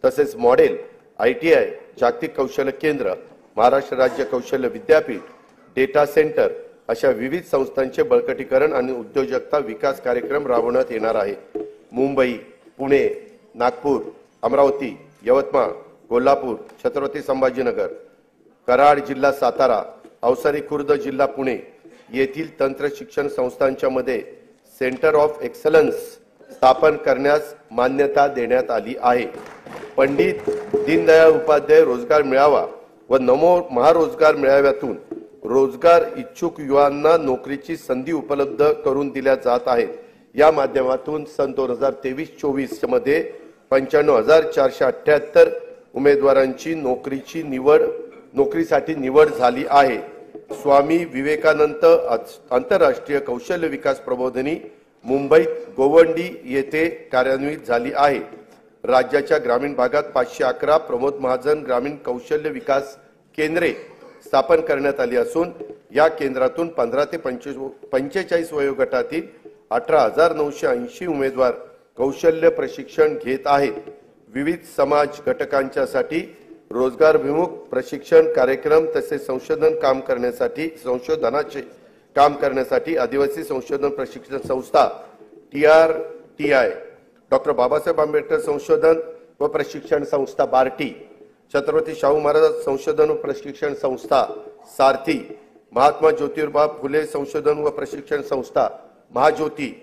तसेच मॉडेल ITI जागतिक कौशल्य केंद्र महाराष्ट्र राज्य कौशल्य विद्यापीठ डेटा सेंटर अशा विविध संस्थांचे बळकटीकरण आणि उद्योजकता विकास कार्यक्रम राबवण्यात येणार आहे। मुंबई, पुणे, नागपूर, अमरावती, यवतमाळ, कोल्हापूर, छत्रपती संभाजीनगर, कराड जिल्हा सातारा, अवसरी खुर्द जिल्हा पुणे येथील तंत्र शिक्षण संस्थांच्या मध्ये सेंटर ऑफ एक्सलन्स स्थापन करण्यास मान्यता देण्यात आली आहे। पंडित दीनदयाळ उपाध्याय रोजगार मेळावा व नमो महारोजगार मेळाव्यातून रोजगार इच्छुक युवांना नोकरीची संधी उपलब्ध करून दिल्या जात आहेत। या माध्यमातून सन 2023-24 मध्ये 95,478 उमेदवारांची नोकरीसाठी निवड झाली आहे। स्वामी विवेकानंद आंतरराष्ट्रीय कौशल्य विकास प्रबोधिनी मुंबईत गोवंडी येथे कार्यान्वित झाली आहे। राज्याच्या ग्रामीण भागात 511 प्रमोद महाजन ग्रामीण कौशल्य विकास केंद्रे स्थापन करण्यात आली असून या केंद्रातून 15 ते 45 वयोगटातील 18,980 उमेदवार कौशल्य प्रशिक्षण घेत आहेत। विविध समाज घटकांच्यासाठी रोजगारभिमुख प्रशिक्षण कार्यक्रम तसेच संशोधनाचे काम करण्यासाठी आदिवासी संशोधन प्रशिक्षण संस्था TRTI, डॉक्टर बाबासाहेब आंबेडकर संशोधन व प्रशिक्षण संस्था बार्टी, छत्रपती शाहू महाराज संशोधन व प्रशिक्षण संस्था सारथी, महात्मा ज्योतिबा फुले संशोधन व प्रशिक्षण संस्था महाज्योती,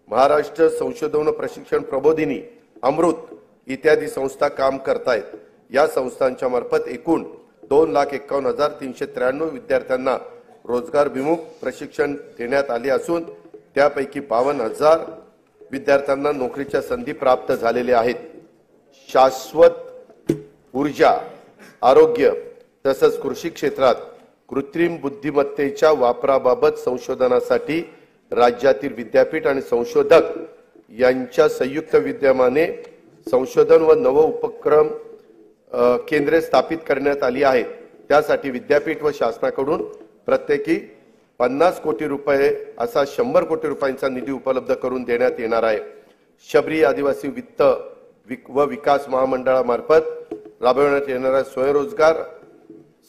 महाराष्ट्र संशोधन व प्रशिक्षण प्रबोधिनी अमृत इत्यादी संस्था काम करतायत। या संस्थांच्या मार्फत एकूण 2,51,393 विद्यार्थ्यांना रोजगारभिमुख प्रशिक्षण देण्यात आले असून त्यापैकी 52,000 विद्यार्थ्यांना नोकरीच्या संधी प्राप्त झालेल्या आहेत। शाश्वत ऊर्जा, आरोग्य तसेच कृषी क्षेत्रात कृत्रिम बुद्धिमत्तेच्या वापराबाबत संशोधनासाठी राज्यातील विद्यापीठ आणि संशोधक यांच्या संयुक्त विद्यमाने संशोधन व नव उपक्रम केंद्रे स्थापित करण्यात आली आहेत। त्यासाठी विद्यापीठ व शासनाकडून प्रत्येकी 50 कोटी रुपये असा 100 कोटी रुपयांचा निधी उपलब्ध करून देण्यात येणार आहे। शबरी आदिवासी वित्त व विकास महामंडळामार्फत राबवण्यात येणाऱ्या स्वयंरोजगार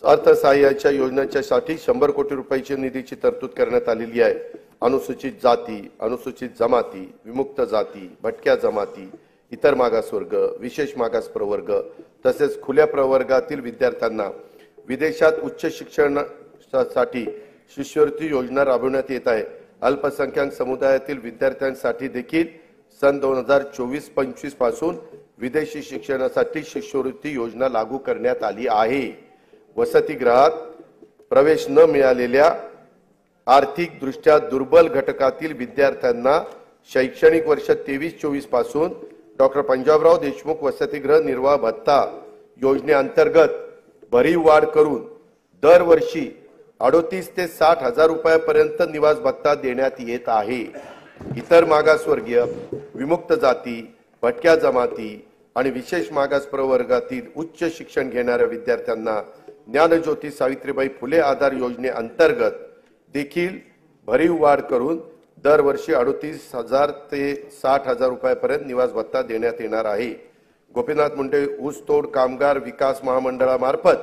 अर्थसहाय्याच्या योजनेच्यासाठी 100 कोटी रुपयाची निधीची तरतूद करण्यात आलेली आहे। अनुसूचित जाती, अनुसूचित जमाती, विमुक्त जाती, भटक्या जमाती, इतर मागासवर्ग, विशेष मागास प्रवर्ग तसेच खुल्या प्रवर्गातील विद्यार्थ्यांना विदेशात उच्च शिक्षणासाठी शिष्यवृत्ती योजना राबवण्यात येत आहे। अल्पसंख्याक समुदायातील विद्यार्थ्यांसाठी देखील सन 2024-25 पासून विदेशी शिक्षणासाठी शिष्यवृत्ती योजना लागू करण्यात आली आहे। वसतिगृहात प्रवेश न मिळालेल्या आर्थिक दृष्ट्या दुर्बल घटकातील विद्यार्थ्यांना शैक्षणिक वर्ष 23-24 पासून डॉक्टर पंजाबराव देशमुख वसतिगृह निर्वाह भत्ता योजनेअंतर्गत भरीव वाढ करून दरवर्षी 38 ते 60,000 रुपयापर्यंत निवास भत्ता देण्यात येत आहे। इतर मागासवर्गीय, विमुक्त जाती, भटक्या जमाती आणि विशेष मागास प्रवर्गातील उच्च शिक्षण घेणाऱ्या विद्यार्थ्यांना ज्ञानज्योती सावित्रीबाई फुले आधार योजनेअंतर्गत देखील भरीव वाढ करून दरवर्षी 38,000 ते 60,000 रुपयापर्यंत निवास भत्ता देण्यात येणार आहे। गोपीनाथ मुंडे ऊसतोड कामगार विकास महामंडळामार्फत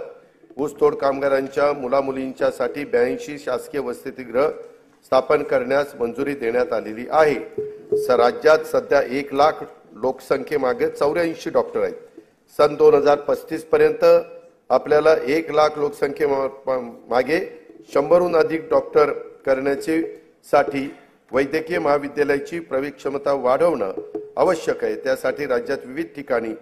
ऊसतोड कामगारांच्या मुलामुलींच्यासाठी 82 शासकीय वसतिगृह स्थापन करण्यास मंजुरी देण्यात आलेली आहे। राज्यात सध्या 1 लाख लोकसंख्येमागे 84 डॉक्टर आहेत। सन 2035 पर्यंत आपल्याला 1 लाख लोकसंख्येमागे 100हून अधिक डॉक्टर करण्याचे साठी वैद्यकीय महाविद्यालयाची प्रवेश क्षमता वाढवणं आवश्यक आहे। त्यासाठी राज्यात विविध ठिकाणी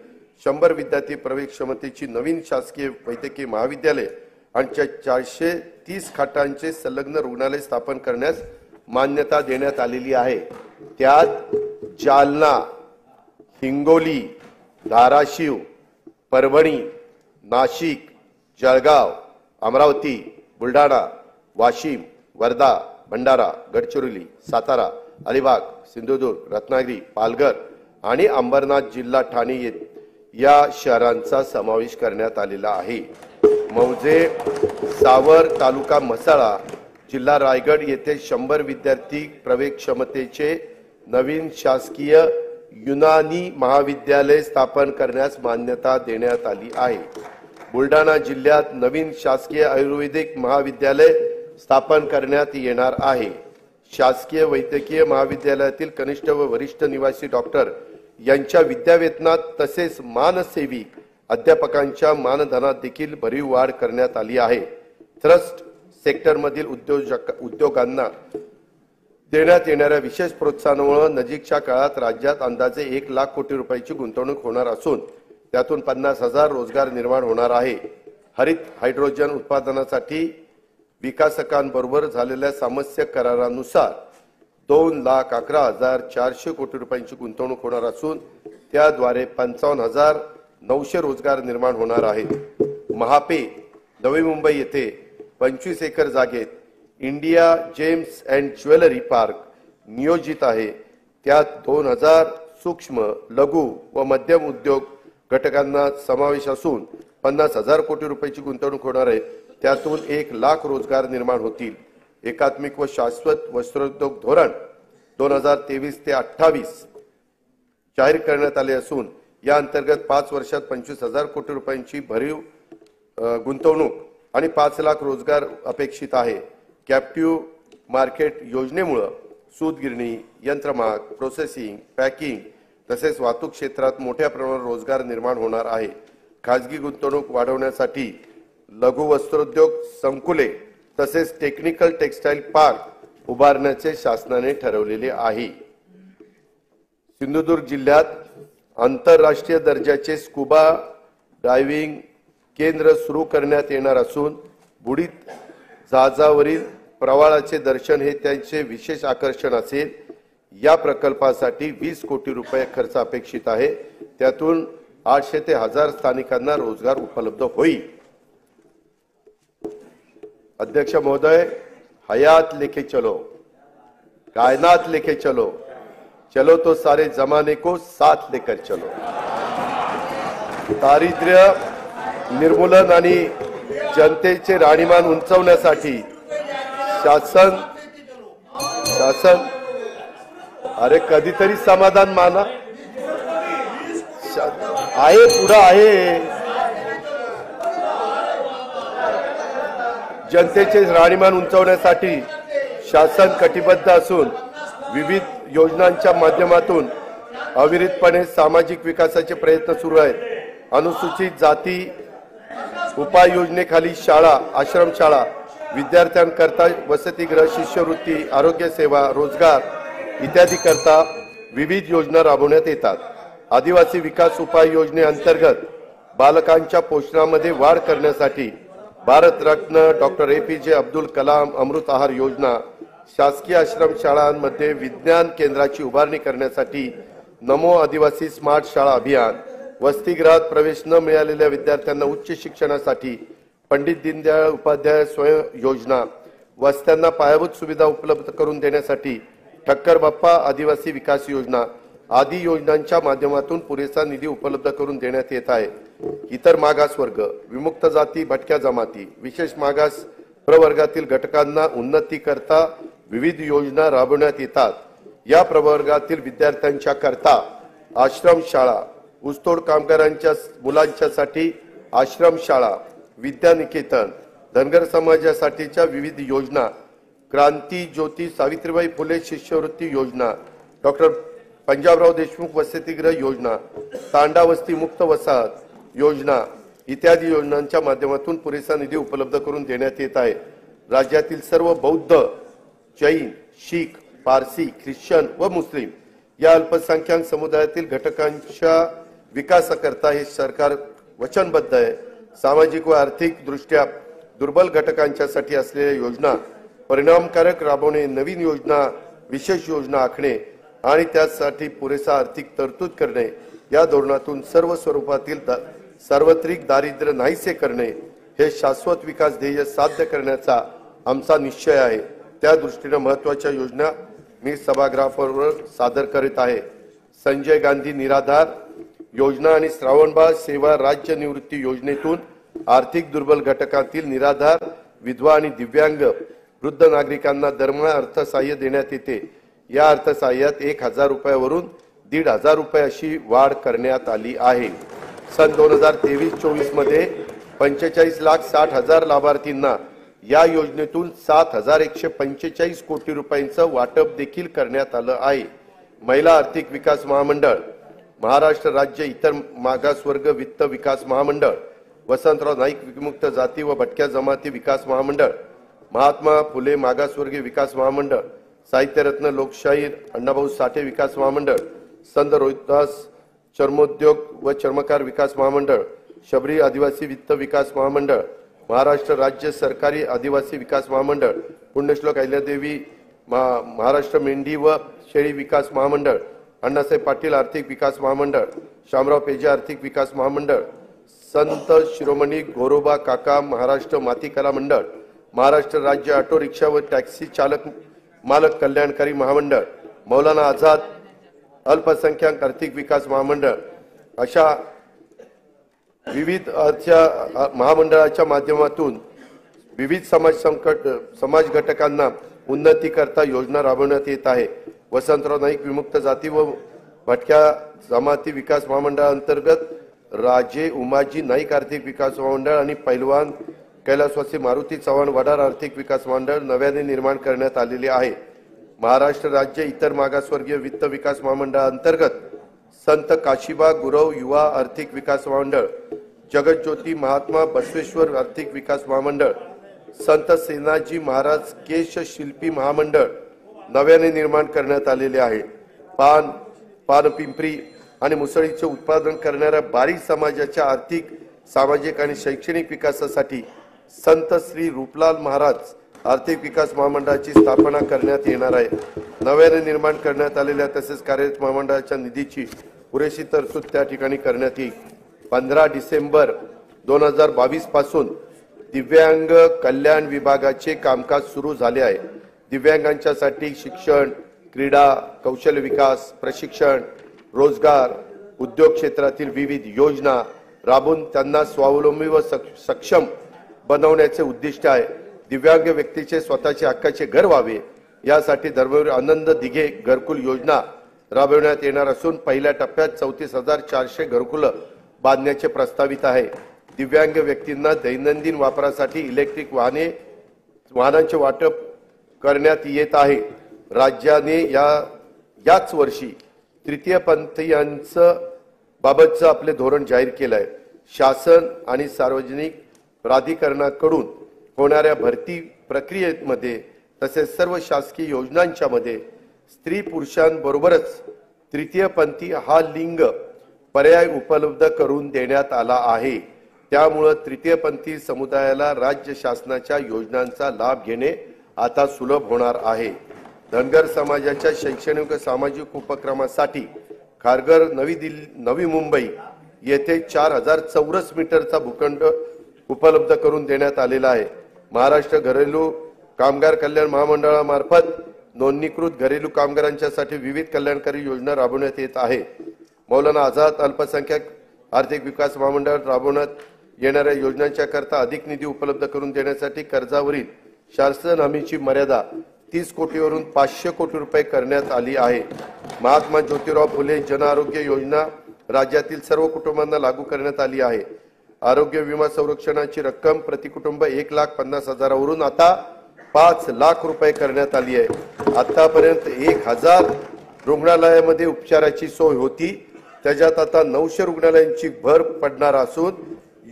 100 विद्यार्थी प्रवेश क्षमतेची नवीन शासकीय वैद्यकीय महाविद्यालय आणि 430 खाटांचे संलग्न रुग्णालय स्थापन करण्यास मान्यता देण्यात आलेली आहे। त्यात जालना, हिंगोली, धाराशिव, परभणी, नाशिक, जळगाव, अमरावती, बुलढाणा, वाशिम, वर्धा, भंडारा, गडचिरोली, सातारा, अलिबाग, सिंधुदुर्ग, रत्नागिरी, पालघर आणि अंबरनाथ जिल्हा ठाणे या शहरांचा समावेश करण्यात आलेला आहे। मौजे, सावर, तालुका म्हसळा, जिल्हा रायगड येथे 100 विद्यार्थी प्रवेश क्षमतेचे नवीन शासकीय युनानी महाविद्यालय स्थापन करण्यास मान्यता देण्यात आली आहे। बुलढाणा जिल्ह्यात नवीन शासकीय आयुर्वेदिक महाविद्यालय स्थापन करण्यात येणार आहे। शासकीय वैद्यकीय महाविद्यालयातील कनिष्ठ व वरिष्ठ निवासी डॉक्टर यांच्या विद्यावेतनात तसेच मानसेविक अध्यापकांच्या मानधनात देखील भरीव वाढ करण्यात आली आहे। ट्रस्ट सेक्टरमधील उद्योगांना देण्यात येणाऱ्या विशेष प्रोत्साहनामुळे नजीकच्या काळात राज्यात अंदाजे 1 लाख कोटी रुपयाची गुंतवणूक होणार असून त्यातून 50,000 रोजगार निर्माण होणार आहे। हरित हायड्रोजन उत्पादनासाठी विकासकांबरोबर झालेल्या सामंजस्य करारानुसार 2,11,400 कोटी रुपयांची गुंतवणूक होणार असून त्याद्वारे 55,900 रोजगार निर्माण होणार आहेत। महापे, नवी मुंबई येथे 25 एकर जागेत India gems and jewellery park नियोजित आहे। त्यात 2,000 सूक्ष्म, लघु व मध्यम उद्योग घटकांना समावेश असून 50,000 कोटी रुपयाची गुंतवणूक होणार आहे। त्यातून 1 लाख रोजगार निर्माण होतील। एकात्मिक व शाश्वत वस्त्रोद्योग धोरण 2023 ते 28 जाहीर करण्यात आले असून या अंतर्गत 5 वर्षात 25,000 कोटी रुपयांची भरीव गुंतवणूक आणि 5 लाख रोजगार अपेक्षित आहे। कॅप्टिव्ह मार्केट योजनेमुळे सूतगिरणी, यंत्रमाग, प्रोसेसिंग, पॅकिंग तसेच वाहतूक क्षेत्रात मोठ्या प्रमाणात रोजगार निर्माण होणार आहे। खाजगी गुंतवणूक वाढवण्यासाठी लघु वस्त्रोद्योग संकुले तसेच टेक्निकल टेक्सटाईल पार्क उभारण्याचे शासनाने ठरवलेले आहे। सिंधुदुर्ग जिल्ह्यात आंतरराष्ट्रीय दर्जाचे स्कुबा डायव्हिंग केंद्र सुरू करण्यात येणार असून बुडीत जहाजावरील प्रवाळाचे दर्शन हे त्यांचे विशेष आकर्षण असेल। या प्रकल्पासाठी 20 कोटी रुपये खर्च अपेक्षित आहे। त्यातून 800 ते 1000 स्थानिकांना रोजगार उपलब्ध होईल। अध्यक्ष महोदय, हयात लेके चलो, कायनात लेके चलो, चलो तो सारे जमाने को साथ लेकर चलो। दारिद्र्य निर्मूलन आणि जनतेचे राहणीमान उंचावण्यासाठी शासन अरे कधीतरी समाधान माना आहे, पुढे आहे। जनतेचे राहणीमान उंचावण्यासाठी शासन कटिबद्ध असून विविध योजनांच्या माध्यमातून अविरतपणे सामाजिक विकासाचे प्रयत्न सुरू आहेत। अनुसूचित जाती उपाययोजनेखाली शाळा, आश्रमशाळा, विद्यार्थ्यांकरता वसतिगृह, शिष्यवृत्ती, आरोग्य सेवा, रोजगार इत्यादी करता विविध योजना राबवण्यात येतात। आदिवासी विकास उपाय योजनेअंतर्गत बालकांच्या पोषणामध्ये वाढ करण्यासाठी भारतरत्न डॉक्टर APJ अब्दुल कलाम अमृत आहार योजना, शासकीय आश्रमशाळांमध्ये विज्ञान केंद्राची उभारणी करण्यासाठी नमो आदिवासी स्मार्ट शाळा अभियान, वसतिगृहात प्रवेश न मिळालेल्या विद्यार्थ्यांना उच्च शिक्षणासाठी पंडित दीनदयाळ उपाध्याय स्वयं योजना, वस्त्यांना पायाभूत सुविधा उपलब्ध करून देण्यासाठी ठक्कर बाप्पा आदिवासी विकास योजना आदी योजनांच्या माध्यमातून पुरेसा निधी उपलब्ध करून देण्यात येत आहे। इतर मागास वर्ग, विमुक्त जाती, भटक्या जमाती, विशेष मागास प्रवर्गातील घटकांना उन्नती करता विविध योजना राबवण्यात येतात। या प्रवर्गातील विद्यार्थ्यांच्या करता आश्रमशाळा, ऊसतोड कामगारांच्या मुलांच्यासाठी आश्रमशाळा, विद्यानिकेतन, धनगर समाजासाठीच्या विविध योजना, क्रांती ज्योती सावित्रीबाई फुले शिष्यवृत्ती योजना, डॉक्टर पंजाबराव देशमुख वसतिगृह योजना, तांडा वस्ती मुक्त वसाहत योजना इत्यादी योजनांच्या माध्यमातून पुरेसा निधी उपलब्ध करून देण्यात येत आहे। राज्यातील सर्व बौद्ध, जैन, शीख, पारसी, ख्रिश्चन व मुस्लिम या अल्पसंख्याक समुदायातील घटकांच्या विकासाकरता हे सरकार वचनबद्ध आहे। सामाजिक व आर्थिक दृष्ट्या दुर्बल घटकांच्यासाठी असलेल्या योजना परिणामकारक राबवणे, नवीन योजना, विशेष योजना आखणे आणि त्यासाठी पुरेसा आर्थिक तरतूद करणे, या धोरणातून सर्व स्वरूपातील सार्वत्रिक दारिद्र्य नाहीसे करणे हे शाश्वत विकास ध्येय साध्य करण्याचा आमचा निश्चय आहे। त्या दृष्टीने महत्त्वाच्या योजना मी सभागृहावर सादर करीत आहे। संजय गांधी निराधार योजना आणि श्रावणबाळ सेवा राज्य निवृत्ती योजनेतून आर्थिक दुर्बल घटकातील निराधार, विधवा आणि दिव्यांग वृद्ध नागरिकांना दरमहा अर्थसहाय्य देण्यात येते। या अर्थसहाय्यात 1000 रुपयावरून 1500 रुपये अशी वाढ करण्यात आली आहे। सन 2023-24 मध्ये 45,60,000 लाभार्थींना या योजनेतून 7,145 कोटी रुपयांचं वाटप देखील करण्यात आलं आहे। महिला आर्थिक विकास महामंडळ, महाराष्ट्र राज्य इतर मागासवर्ग वित्त विकास महामंडळ, वसंतराव नाईक विमुक्त जाती व भटक्या जमाती विकास महामंडळ, महात्मा फुले मागासवर्गीय विकास महामंडळ, साहित्यरत्न लोकशाहीर अण्णाभाऊ साठे विकास महामंडळ, संत रोहिदास चर्मोद्योग व चर्मकार विकास महामंडळ, शबरी आदिवासी वित्त विकास महामंडळ, महाराष्ट्र राज्य सरकारी आदिवासी विकास महामंडळ, पुण्यश्लोक अहिल्यादेवी महाराष्ट्र मेंढी व शेळी विकास महामंडळ, अण्णासाहेब पाटील आर्थिक विकास महामंडळ, शामराव पेजे आर्थिक विकास महामंडळ, संत शिरोमणी गोरोबा काका महाराष्ट्र माती कला मंडळ, महाराष्ट्र राज्य ऑटो रिक्षा व टॅक्सी चालक मालक कल्याणकारी महामंडळ, मौलाना आझाद अल्पसंख्याक आर्थिक विकास महामंडळ अशा विविध महामंडळाच्या माध्यमातून विविध समाज घटकांना उन्नती करता योजना राबवण्यात येत आहे। वसंतराव नाईक विमुक्त जाती व भटक्या जमाती विकास महामंडळाअंतर्गत राजे उमाजी नाईक आर्थिक विकास महामंडळ आणि पैलवान कैलासवासी मारुती चव्हाण वडार आर्थिक विकास मंडळ नव्याने निर्माण करण्यात आलेले आहे। महाराष्ट्र राज्य इतर मागासवर्गीय वित्त विकास महामंडळाअंतर्गत संत काशीबा गुरव युवा आर्थिक विकास महामंडळ, जगज्योती महात्मा बसवेश्वर आर्थिक विकास महामंडळ, संत सेनाजी महाराज केश शिल्पी महामंडळ नव्याने निर्माण करण्यात आलेले आहे। पानपिंपरी आणि मुसळीचे उत्पादन करणाऱ्या बारी समाजाच्या आर्थिक, सामाजिक आणि शैक्षणिक विकासासाठी संत श्री रूपलाल महाराज आर्थिक विकास महामंडळाची स्थापना करण्यात येणार आहे। नव्याने निर्माण करण्यात आलेल्या तसेच कार्यरत महामंडळाच्या निधीची पुरेशी तरतूद त्या ठिकाणी करण्यात येईल। 15 डिसेंबर 2022 पासून दिव्यांग कल्याण विभागाचे कामकाज सुरू झाले आहे। दिव्यांगांच्यासाठी शिक्षण, क्रीडा, कौशल्य विकास, प्रशिक्षण, रोजगार, उद्योग क्षेत्रातील विविध योजना राबवून त्यांना स्वावलंबी व सक्षम बनवण्याचे उद्दिष्ट आहे। दिव्यांग व्यक्तीचे स्वतःचे हक्काचे घर व्हावे यासाठी धर्मवीर आनंद दिघे घरकुल योजना राबवण्यात येणार असून पहिल्या टप्प्यात 34,400 घरकुल बांधण्याचे प्रस्तावित आहे। दिव्यांग व्यक्तींना दैनंदिन वापरासाठी इलेक्ट्रिक वाहनांचे वाटप करण्यात येत आहे। राज्याने याच वर्षी तृतीयपंथीयांचं बाबतचं आपले धोरण जाहीर केलं आहे। शासन आणि सार्वजनिक प्राधिकरणाकडून होणाऱ्या भरती प्रक्रियेमध्ये तसेच सर्व शासकीय योजनांच्या मध्ये स्त्री पुरुषांबरोबरच तृतीयपंथी हा लिंग पर्याय उपलब्ध करून देण्यात आला आहे। त्यामुळे तृतीयपंथी समुदायाला राज्य शासनाच्या योजनांचा लाभ घेणे आता सुलभ होणार आहे। धनगर समाजाच्या शैक्षणिक व सामाजिक उपक्रमासाठी खारघर नवी मुंबई येथे 4000 चौरस मीटरचा भूखंड उपलब्ध करून देण्यात आलेला आहे। महाराष्ट्र घरेलू कामगार कल्याण महामंडळामार्फत नोंदणीकृत घरेलू कामगारांच्यासाठी विविध कल्याणकारी योजना राबवण्यात येत आहे। मौलाना आझाद अल्पसंख्याक आर्थिक विकास महामंडळ राबवण्यात येणाऱ्या योजनांच्या करता अधिक निधी उपलब्ध करून देण्यासाठी कर्जावरील शासन हमीची मर्यादा 30 कोटीवरून 500 कोटी रुपये करण्यात आली आहे। महात्मा ज्योतिराव फुले जन आरोग्य योजना राज्यातील सर्व कुटुंबांना लागू करण्यात आली आहे। आरोग्य विमा संरक्षणाची रक्कम प्रति कुटुंब 1,50,000 वरून आता 5 लाख रुपये करण्यात आली आहे। आतापर्यंत 1000 रुग्णालयामध्ये उपचाराची सोय होती, त्याच्यात आता 900 रुग्णालयांची भर पडणार असून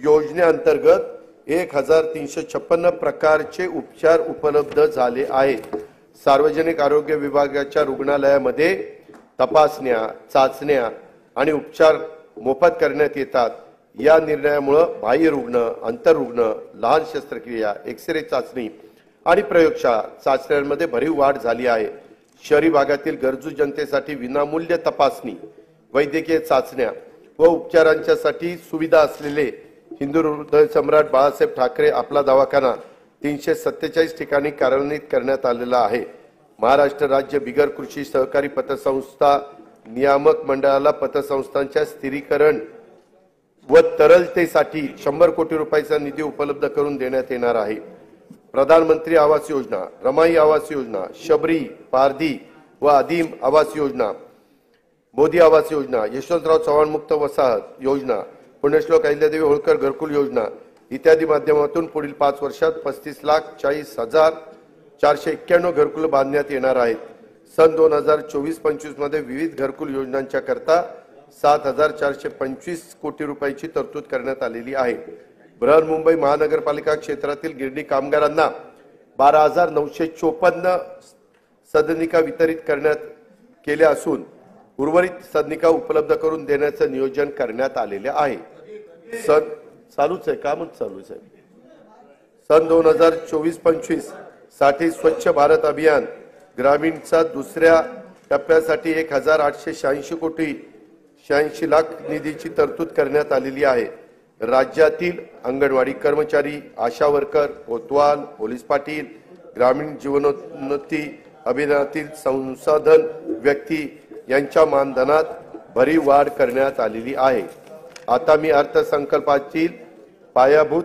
योजनेअंतर्गत 1356 प्रकारचे उपचार उपलब्ध झाले आहेत। सार्वजनिक आरोग्य विभागाच्या रुग्णालयामध्ये तपासण्या, चाचण्या आणि उपचार मोफत करण्यात येतात। या निर्णयामुळे बाह्य रुग्ण, आंतररुग्ण, लहान शस्त्रक्रिया, एक्सरे चाचणी आणि प्रयोगशाळा चाचण्यांमध्ये भरीव वाढ झाली आहे। शहरी भागातील गरजू जनतेसाठी विनामूल्य तपासणी, वैद्यकीय चाचण्या व उपचारांच्यासाठी सुविधा असलेले हिंदू हृदय सम्राट बाळासाहेब ठाकरे आपला दवाखाना 347 ठिकाणी कार्यान्वित करण्यात आलेला आहे। महाराष्ट्र राज्य बिगर कृषी सहकारी पतसंस्था नियामक मंडळाला पतसंस्थांच्या स्थिरीकरण व तरलतेसाठी 100 कोटी रुपयांचा निधी उपलब्ध करून देण्यात येणार आहे। प्रधानमंत्री आवास योजना, रमाई आवास योजना, शबरी, पारधी व आदिम आवास योजना, मोदी आवास योजना, यशवंतराव चव्हाण मुक्त वसाहत योजना, पुण्यश्लोक अहिल्यादेवी होळकर घरकुल योजना इत्यादी माध्यमातून पुढील 5 वर्षात 35,40,491 घरकुल बांधण्यात येणार आहेत। सन 2024-25 मध्ये विविध घरकुल योजनांच्या करता 7,425 कोटी रुपयांची तरतूद करण्यात आलेली आहे। बृहन्मुंबई महानगरपालिका क्षेत्रातील गिरणी कामगारांना 12,954 सदनिका वितरित करण्यात केल्या असून उर्वरित सदनिका उपलब्ध करून देण्याचे नियोजन करण्यात आलेले आहे। चालूच आहे, कामच चालूच आहे। सन 2024-25 साठी स्वच्छ भारत अभियान ग्रामीणचा दुसऱ्या टप्प्यासाठी 1,886 कोटी 86 लाख निधीची तरतूद करण्यात आलेली आहे। राज्यातील अंगणवाडी कर्मचारी, आशा वर्कर, कोतवाल, पोलीस पाटील, ग्रामीण जीवनोन्नती अभियानातील संसाधन व्यक्ती यांच्या मानधनात भरीव वाढ करण्यात आलेली आहे। आता मी अर्थसंकल्पातील पायाभूत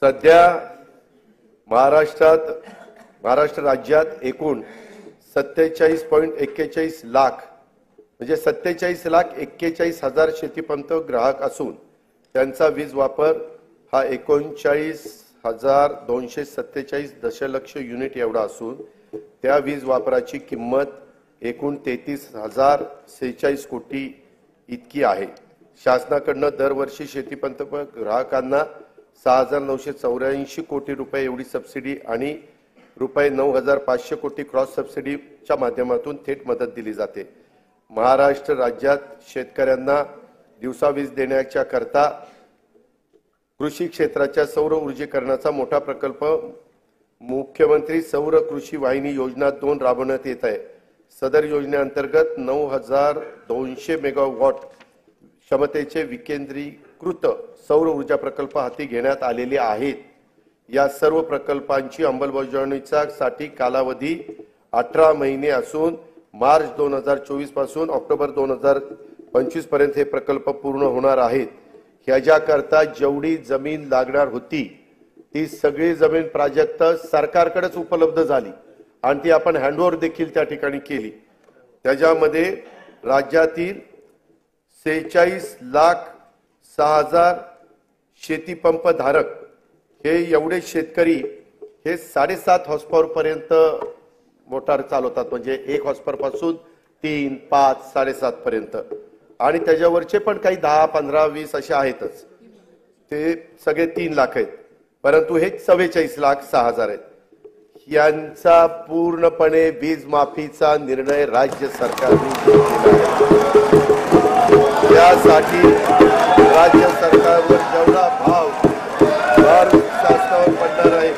सध्या महाराष्ट्र राज्यात एकूण 47.41 लाख म्हणजे 47,41,000 शेतीपंप ग्राहक असून त्यांचा वीज वापर हा 39,247 दशलक्ष युनिट एवढा असून त्या वीज वापराची किंमत एकूण 33,046 कोटी इतकी आहे। शासनाकडून दरवर्षी शेतीपंप ग्राहकांना 6,984 कोटी रुपये एवढी सबसिडी आणि रुपये 9,500 कोटी क्रॉस सबसिडीच्या माध्यमातून थेट मदत दिली जाते। महाराष्ट्र राज्यात शेतकऱ्यांना दिवसा वीज देण्याच्या करता कृषी क्षेत्राच्या सौर ऊर्जीकरणाचा मोठा प्रकल्प मुख्यमंत्री सौर कृषी वाहिनी योजना 2 राबवण्यात येत आहे। सदर योजनेअंतर्गत 9,200 मेगावॉट क्षमतेचे विकेंद्रीकृत सौर ऊर्जा प्रकल्प हाती घेण्यात आलेले आहेत। या सर्व प्रकल्पांची अंमलबजावणीचा साठी कालावधी 18 महिने असून मार्च 2024 पासून ऑक्टोबर 2025 पर्यंत हे प्रकल्प पूर्ण होणार आहेत। ह्याच्याकरता जेवढी जमीन लागणार होती ती सगळी जमीन प्राजक्त सरकारकडेच उपलब्ध झाली आणि ती आपण हँडओव्हर देखील त्या ठिकाणी केली। त्याच्यामध्ये राज्यातील 46,06,000 शेतीपंप धारक हे एवढे शेतकरी हे 7.5 हॉर्सपॉवर पर्यंत मोटार चालवतात, म्हणजे 1 हॉर्सपॉवर पासून 3, 5, 7.5 पर्यंत आणि त्याच्यावरचे पण काही 10, 15, 20 असे आहेतच। ते सगळे 3 लाख आहेत, परंतु हे 44,06,000 आहेत। यांचा पूर्णपणे वीज माफीचा निर्णय राज्य सरकारने घेतलेला आहे। यासाठी राज्य सरकारवर जेवढा भार शासनावर पडणार आहे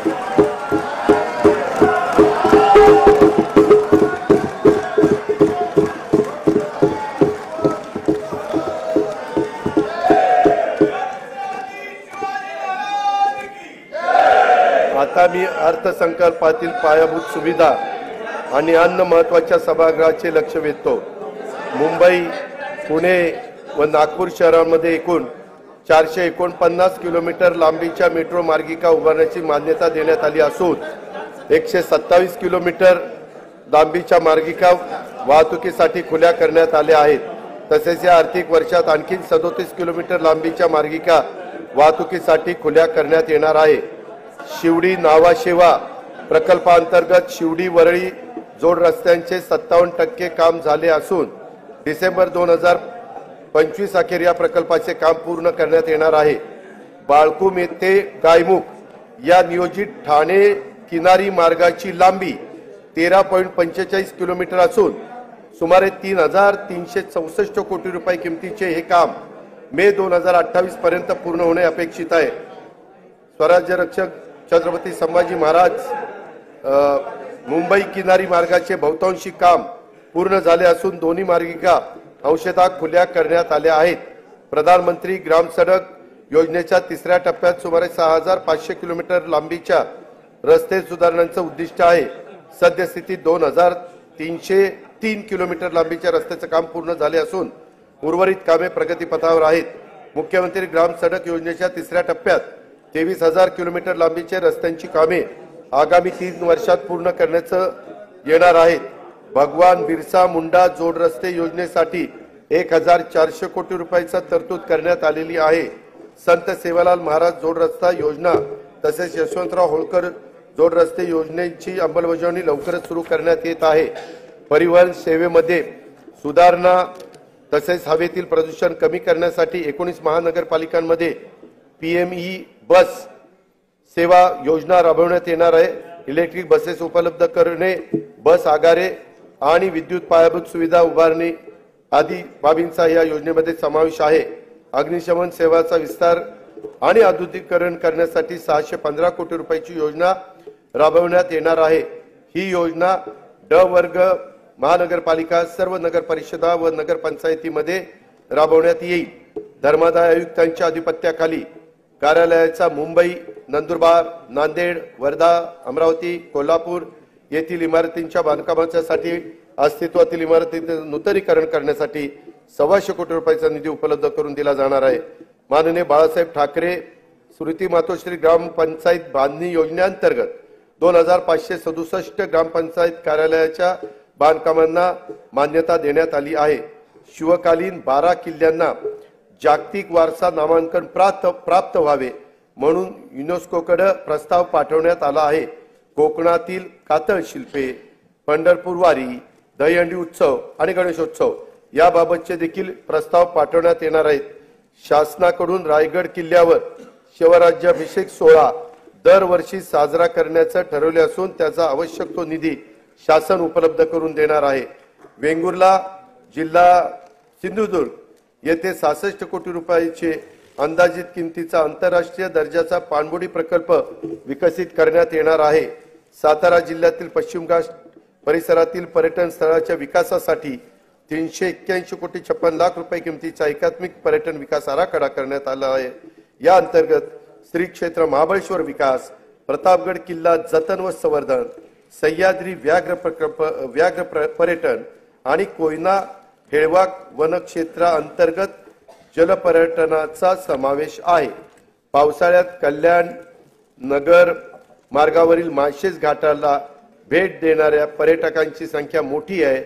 आता मी अर्थसंकल्पातील पायाभूत सुविधा आणि अन्य महत्त्वाच्या सभागृहाचे लक्ष वेधतो। मुंबई, पुणे व नागपूर शहरांमध्ये एकूण 449 किलोमीटर लांबीच्या मेट्रो मार्गिका उभारण्याची मान्यता देण्यात आली असून 127 किलोमीटर लांबीच्या मार्गिका वाहतुकीसाठी खुल्या करण्यात आल्या आहेत। तसेच या आर्थिक वर्षात आणखी 37 किलोमीटर लांबीच्या मार्गिका वाहतुकीसाठी खुल्या करण्यात येणार आहे। शिवडी नावाशेवा प्रकल्पांतर्गत शिवडी वरळी जोड रस्त्यांचे 57% काम झाले असून डिसेंबर 2025 अखेर या प्रकल्पाचे काम पूर्ण करण्यात येणार आहे। बाळकुम येथे गायमुख या नियोजित ठाणे किनारी मार्गाची लांबी 13.45 किलोमीटर असून सुमारे 3,364 कोटी रुपये किमतीचे हे काम मे 2028 पर्यंत पूर्ण होणे अपेक्षित आहे। स्वराज्य रक्षक छत्रपती संभाजी महाराज मुंबई किनारी मार्गाचे बहुतांशी काम पूर्ण झाले असून दोन्ही मार्गिका अंशतः खुल्या करण्यात आल्या आहेत। प्रधानमंत्री ग्राम सडक योजनेच्या तिसऱ्या टप्प्यात सुमारे 6,500 किलोमीटर लांबीच्या रस्ते सुधारणांचे उद्दिष्ट आहे। सद्यस्थितीत 2,303 किलोमीटर लांबीच्या रस्त्याचे काम पूर्ण झाले असून उर्वरित कामे प्रगतीपथावर आहेत। मुख्यमंत्री ग्राम सडक योजनेच्या तिसऱ्या टप्प्यात 23,000 किलोमीटर लांबीच्या रस्त्यांची कामे आगामी 3 वर्षात पूर्ण करण्यात येणार आहेत। भगवान बिरसा मुंडा जोड रस्ते योजनेसाठी 1,400 कोटी रुपयाची तरतूद करण्यात आलेली आहे। संत सेवालाल महाराज जोड रस्ता योजना तसेच यशवंतराव होळकर जोड रस्ते योजनेची अंमलबजावणी लवकरच सुरू करण्यात येत आहे। परिवहन सेवेमध्ये सुधारणा तसेच हवेतील प्रदूषण कमी करण्यासाठी 19 महानगरपालिकांमध्ये पीएमई बस सेवा योजना राबवण्यात येणार आहे। इलेक्ट्रिक बसेस उपलब्ध करणे, बस आगारे आणि विद्युत पायाभूत सुविधा उभारणे आदी बाबींचा या योजनेमध्ये समावेश आहे। अग्निशमन सेवाचा विस्तार आणि आधुनिकीकरण करण्यासाठी 615 कोटी रुपयाची योजना राबवण्यात येणार आहे। ही योजना ड वर्ग महानगरपालिका, सर्व नगर परिषदा व नगरपंचायतीमध्ये राबवण्यात येईल। धर्मादाय आयुक्तांच्या अधिपत्याखाली कार्यालयाचा मुंबई, नंदुरबार, नांदेड, वर्धा, अमरावती, कोल्हापूर येथील इमारतींच्या बांधकामासाठी अस्तित्वातील इमारतींचे नूतनीकरण करण्यासाठी 125 कोटी रुपयाचा निधी उपलब्ध करून दिला जाणार आहे। माननीय बाळासाहेब ठाकरे स्मृती मातोश्री ग्रामपंचायत बांधणी योजनेअंतर्गत 2,567 ग्रामपंचायत कार्यालयाच्या बांधकामांना मान्यता देण्यात आली आहे। शिवकालीन 12 किल्ल्यांना जागतिक वारसा नामांकन प्राप्त व्हावे म्हणून युनेस्कोकडे प्रस्ताव पाठवण्यात आला आहे। कोकणातील कातळ शिल्पे, पंढरपूर वारी, दहीहंडी उत्सव आणि गणेशोत्सव याबाबतचे देखील प्रस्ताव पाठवण्यात येणार आहेत। शासनाकडून रायगड किल्ल्यावर शिवराज्याभिषेक सोहळा दरवर्षी साजरा करण्याचे ठरवले असून त्याचा आवश्यक तो निधी शासन उपलब्ध करून देणार आहे। वेंगुर्ला जिल्हा सिंधुदुर्ग येथे 66 कोटी रुपयाचे अंदाजित किमतीचा आंतरराष्ट्रीय दर्जाचा पाणबुडी प्रकल्प विकसित करण्यात येणार आहे। सातारा जिल्ह्यातील पश्चिम घाट परिसरातील पर्यटन स्थळाच्या विकासासाठी 381 कोटी 56 लाख रुपये किमतीचा एकात्मिक पर्यटन विकास आराखडा करण्यात आला आहे। या अंतर्गत श्री क्षेत्र महाबळेश्वर विकास, प्रतापगड किल्ला जतन व संवर्धन, सह्याद्री व्याघ्र पर्यटन आणि कोयना हेळवाक वनक्षेत्रा अंतर्गत जलपर्यटनाचा समावेश आहे। पावसाळ्यात कल्याण नगर मार्गावरील माळशेज घाटाला भेट देणाऱ्या पर्यटकांची संख्या मोठी आहे।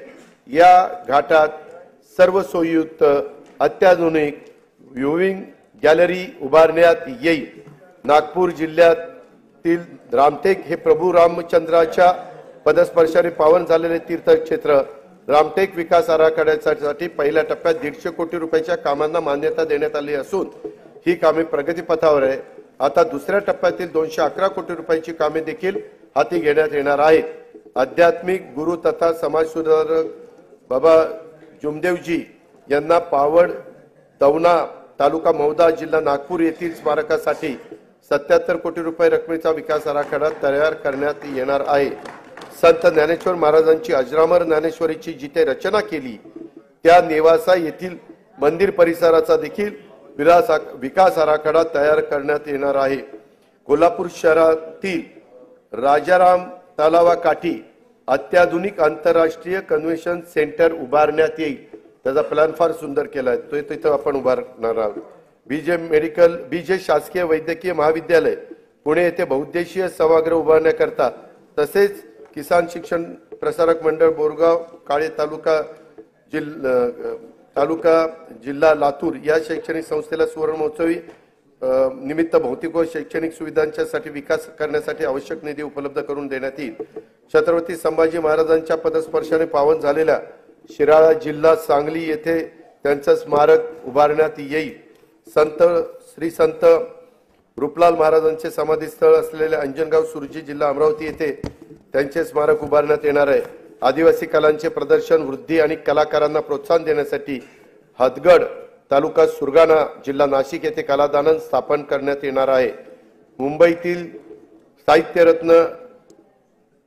या घाटात सर्व सोयीयुक्त अत्याधुनिक व्ह्यूइंग गॅलरी उभारण्यात येईल। नागपूर जिल्ह्यातील रामटेक हे प्रभू रामचंद्राच्या पदस्पर्शाने पावन झालेले तीर्थक्षेत्र रामटेक विकास आराखड्यासाठी पहिल्या टप्प्यात 150 कोटी रुपयाच्या कामांना मान्यता देण्यात आली असून ही कामे प्रगतीपथावर आहे। आता दुसऱ्या टप्प्यातील 211 कोटी रुपयाची कामे देखील हाती घेण्यात येणार आहेत। आध्यात्मिक गुरु तथा समाज सुधारक बाबा जुमदेवजी यांना पावड दौना तालुका मौदा जिल्हा नागपूर येथील स्मारकासाठी 77 कोटी रुपये रकमेचा विकास आराखडा तयार करण्यात येणार आहे। संत ज्ञानेश्वर महाराजांची अजरामर ज्ञानेश्वरीची जिथे रचना केली त्या नेवासा येथील मंदिर परिसराचा देखील विकास आराखडा तयार करण्यात येणार आहे। कोल्हापूर शहरातील राजाराम तलावाकाठी अत्याधुनिक आंतरराष्ट्रीय कन्व्हेन्शन सेंटर उभारण्यात येईल। त्याचा प्लॅन फार सुंदर केला आहे, तो तिथे आपण उभारणार आहोत। बीजे शासकीय वैद्यकीय महाविद्यालय पुणे येथे बहुउद्देशीय सभागृह उभारण्याकरता तसेच किसान शिक्षण प्रसारक मंडळ बोरगाव काळे तालुका जिल्हा लातूर या शैक्षणिक संस्थेला सुवर्ण महोत्सवी निमित्त भौतिक व शैक्षणिक सुविधांसाठी विकास करण्यासाठी आवश्यक निधी उपलब्ध करून देण्यात येईल। छत्रपती संभाजी महाराजांच्या पदस्पर्शाने पावन झालेल्या शिराळा जिल्हा सांगली येथे त्यांचे स्मारक उभारण्यात येईल। श्री संत रूपलाल महाराजांचे समाधीस्थळ असलेले अंजनगाव सुरजी जिल्हा अमरावती येथे त्यांचे स्मारक उभारण्यात येणार आहे। आदिवासी कलांचे प्रदर्शन, वृद्धी आणि कलाकारांना प्रोत्साहन देण्यासाठी हदगड तालुका सुरगाणा जिल्हा नाशिक येथे कलादालन स्थापन करण्यात येणार आहे। मुंबईतील साहित्यरत्न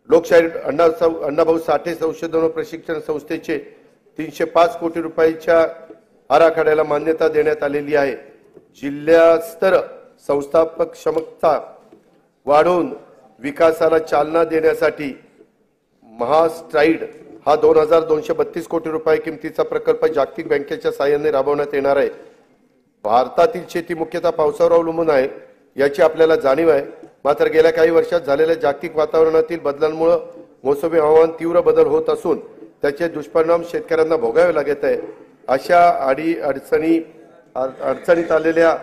लोकशाहीर अण्णाभाऊ साठे संशोधन व प्रशिक्षण संस्थेचे 305 कोटी रुपयाच्या आराखड्याला मान्यता देण्यात आलेली आहे। जिल्हास्तर संस्थापक क्षमता वाढवून विकासाला चालना देण्यासाठी महास्ट्राईड हा 2232 कोटी रुपये किमतीचा प्रकल्प जागतिक बँकेच्या सहाय्याने राबवण्यात येणार आहे। भारतातील शेती मुख्यतः पावसावर अवलंबून आहे याची आपल्याला जाणीव आहे। मात्र गेल्या काही वर्षात झालेल्या जागतिक वातावरणातील बदलांमुळे मोसमी हवामान तीव्र बदल होत असून त्याचे दुष्परिणाम शेतकऱ्यांना भोगावे लागत आहे। अशा अडचणीत आलेल्या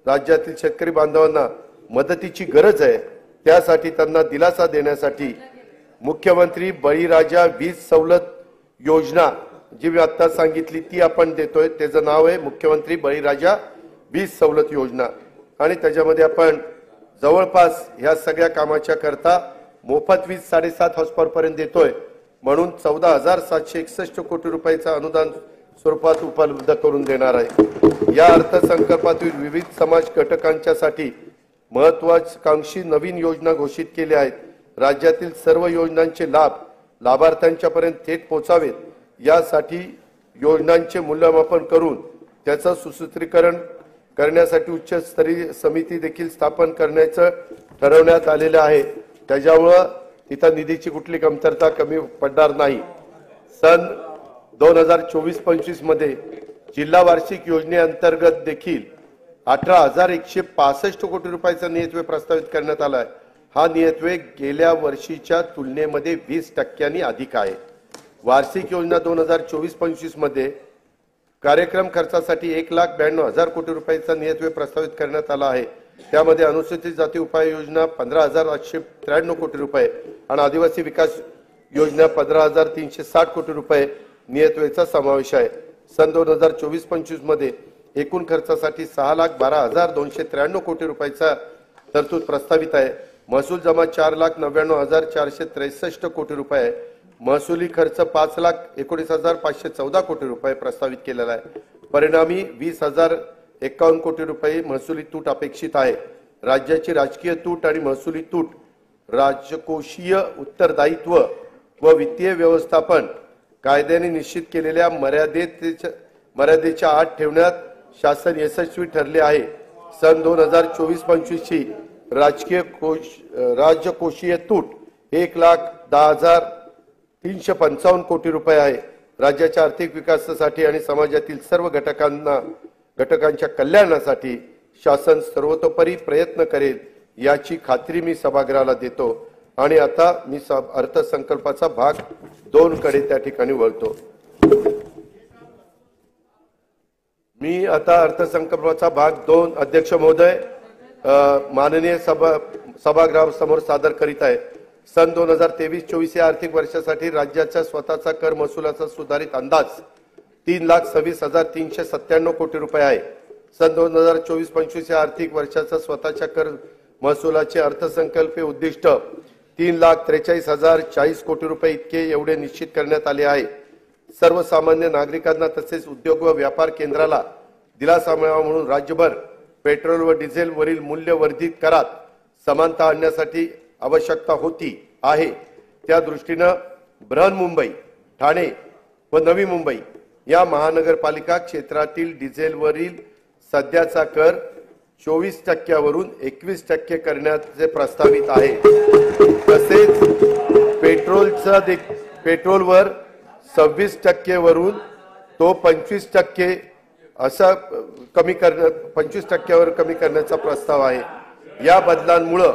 राज्यातील शेतकरी बांधवांना मदतीची गरज आहे। त्यासाठी त्यांना दिलासा देण्यासाठी मुख्यमंत्री बळीराजा वीज सवलत योजना जी मी आता सांगितली ती आपण देतोय। त्याचं नाव आहे मुख्यमंत्री बळीराजा वीज सवलत योजना आणि त्याच्यामध्ये आपण जवळपास ह्या सगळ्या कामाच्या करता मोफत वीज 7.5 हॉर्सपावर पर्यंत देतोय। म्हणून 14,761 कोटी रुपयाचं अनुदान स्वरूपात उपलब्ध करून देणार आहे। या अर्थसंकल्पातील विविध समाज घटकांच्यासाठी महत्त्वाकांक्षी नवीन योजना घोषित केल्या आहेत। राज्यातील सर्व योजनांचे लाभ लाभार्थ्यांच्यापर्यंत थेट पोहोचावेत यासाठी योजनांचे मूल्यमापन करून त्याचं सुसूत्रीकरण करण्यासाठी उच्चस्तरीय समिती देखील स्थापन करण्याचं ठरवण्यात आलेलं आहे। त्याच्यामुळे तिथं निधीची कुठली कमतरता कमी पडणार नाही। सन 2024-25 मध्ये जिल्हा वार्षिक योजनेअंतर्गत देखील 18,165 कोटी रुपयाचा नियतव्यय प्रस्तावित करण्यात आला आहे। हा नियतव्यय गेल्या वर्षीच्या तुलनेमध्ये 20% अधिक आहे। वार्षिक योजना 2024-25 मध्ये कार्यक्रम खर्चासाठी 1,92,000 कोटी रुपयाचा नियतव्यय प्रस्तावित करण्यात आला आहे। त्यामध्ये अनुसूचित जाती उपाय योजना 15,893 कोटी रुपये आणि आदिवासी विकास योजना 15,360 कोटी रुपये नियतव्ययाचा समावेश आहे। सन 2024-25 मध्ये एकूण खर्चासाठी 6,12,293 कोटी रुपयाचा तरतूद प्रस्तावित आहे। महसूल जमा 4,99,463 कोटी रुपये, महसुली खर्च 5,19,514 कोटी रुपये प्रस्तावित केलेला आहे। परिणामी 20,051 कोटी रुपये महसुली तूट अपेक्षित आहे। राज्याची राजकीय तूट आणि महसुली तूट राजकोषीय उत्तरदायित्व व वित्तीय व्यवस्थापन कायद्याने निश्चित केलेल्या मर्यादेच्या आत ठेवण्यात शासन यशस्वी ठरले आहे। सन 2024-25 ची राजकोषीय तूट 1,10,355 कोटी रुपये आहे। राज्याच्या आर्थिक विकासासाठी आणि समाजातील सर्व घटकांच्या कल्याणासाठी शासन सर्वतोपरी प्रयत्न करेल याची खात्री मी सभागृहाला देतो। आणि आता मी अर्थसंकल्पाचा भाग 2 कडे त्या ठिकाणी वळतो। मी आता अर्थसंकल्पाचा भाग 2 अध्यक्ष महोदय माननीय सभागृहासमोर सादर करीत आहे। सन 2023-24 या आर्थिक वर्षासाठी राज्याचा स्वतःचा कर महसुलाचा सुधारित अंदाज 3,26,397 कोटी रुपये आहे। सन 2024-25 या आर्थिक वर्षाचा स्वतःच्या कर महसुलाचे अर्थसंकल्पीय उद्दिष्ट 3,43,040 कोटी रुपये इतके एवढे निश्चित करण्यात आले आहे। सर्वसामान्य नागरिकांना तसेच उद्योग व व्यापार केंद्राला दिलासा मिळावा म्हणून राज्यभर पेट्रोल व डिझेल वरील मूल्यवर्धित करात समानता आणण्यासाठी आवश्यकता होती आहे। त्या दृष्टीने बृहन्मुंबई, ठाणे व नवी मुंबई या महानगरपालिका क्षेत्रातील डिझेलवरील सध्याचा कर 24% वरून 21% करण्याचे प्रस्तावित आहे। तसेच पेट्रोलवर 26% वरून तो 25% असा 25% वर कमी करण्याचा प्रस्ताव आहे। या बदलांमुळे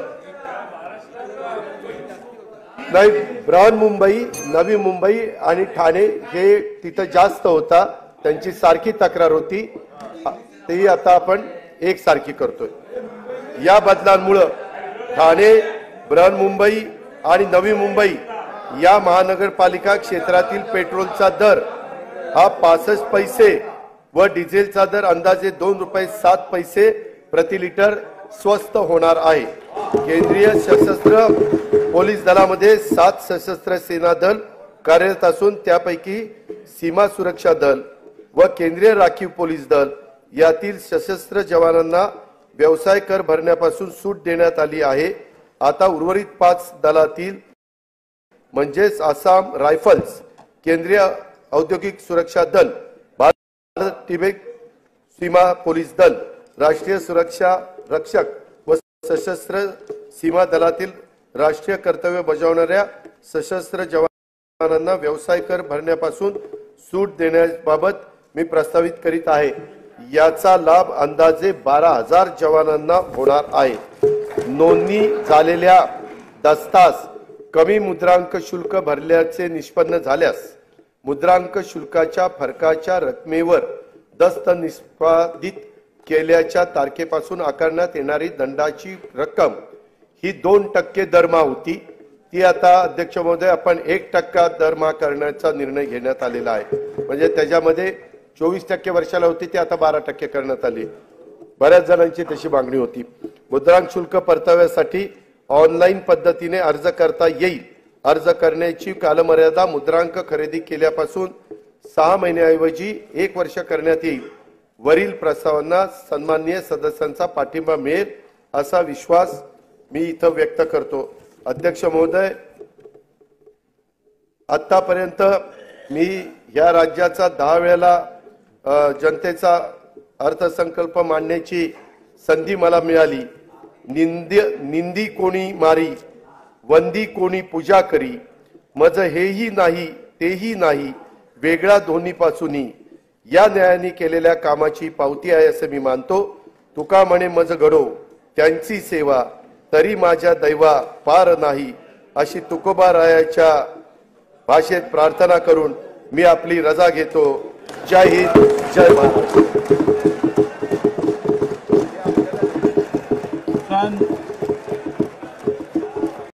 नाही बृहन्मुंबई, नवी मुंबई आणि ठाणे हे तिथे जास्त होता, त्यांची सारखी तक्रार होती, ती आता आपण एकसारखी करतोय। या बदलांमुळे ठाणे, बृहन्मुंबई आणि नवी मुंबई या महानगरपालिका क्षेत्रातील पेट्रोलचा दर हा 65 पैसे व डिझेलचा दर अंदाजे 2 रुपये 7 पैसे प्रति लिटर स्वस्त होणार आहे। केंद्रीय सशस्त्र पोलीस दलामध्ये 7 सशस्त्र सेना दल कार्यरत असून त्यापैकी सीमा सुरक्षा दल व केंद्रीय राखीव पोलीस दल यातील सशस्त्र जवानांना व्यवसाय कर भरण्यापासून सूट देण्यात आली आहे। आता उर्वरित 5 दलातील म्हणजेच आसाम रायफल्स, केंद्रीय औद्योगिक सुरक्षा दल, भारत तिबेट सीमा पोलीस दल, राष्ट्रीय सुरक्षा रक्षक व सशस्त्र सीमा दलातील राष्ट्रीय कर्तव्य बजावणाऱ्या सशस्त्र जवानांना व्यवसाय कर भरण्यापासून सूट देण्याबाबत मी प्रस्तावित करीत आहे। याचा लाभ अंदाजे 12,000 जवानांना होणार आहे। नोंदणी झालेल्या दस्तास कमी मुद्रांक शुल्क भरल्याचे निष्पन्न झाल्यास मुद्रांक शुल्काच्या फरकाच्या रकमेवर दस्त निष्पादित केल्याच्या तारखेपासून आकारण्यात येणारी दंडाची रक्कम ही 2% दरमहा होती, ती आता अध्यक्ष महोदय आपण 1% दरमहा करण्याचा निर्णय घेण्यात आलेला आहे। म्हणजे त्याच्यामध्ये 24% वर्षाला होती, ती आता 12% करण्यात आली। बऱ्याच जणांची तशी मागणी होती। मुद्रांक शुल्क परताव्यासाठी ऑनलाईन पद्धतीने अर्ज करता येईल। अर्ज करण्याची कालमर्यादा मुद्रांक खरेदी केल्यापासून 6 महिन्याऐवजी 1 वर्ष करण्यात येईल। वरील प्रस्तावांना सन्माननीय सदस्यांचा पाठिंबा मिळेल असा विश्वास मी इथं व्यक्त करतो। अध्यक्ष महोदय, आतापर्यंत मी या राज्याचा 10 वेळेला जनतेचा अर्थसंकल्प मांडण्याची संधी मला मिळाली। निंदी कोणी मारी, वंदी कोणी पूजा करी, मज हेही नाही तेही नाही, वेगळा दोन्हीपासूनही या न्यायाने केलेल्या कामाची पावती आहे असे मी मानतो। तुका म्हणे मज घडो त्यांची सेवा, तरी माझ्या दैवा पार नाही, अशी तुकोबारायाच्या भाषेत प्रार्थना करून मी आपली रजा घेतो। जय हिंद, जय महाराष्ट्र।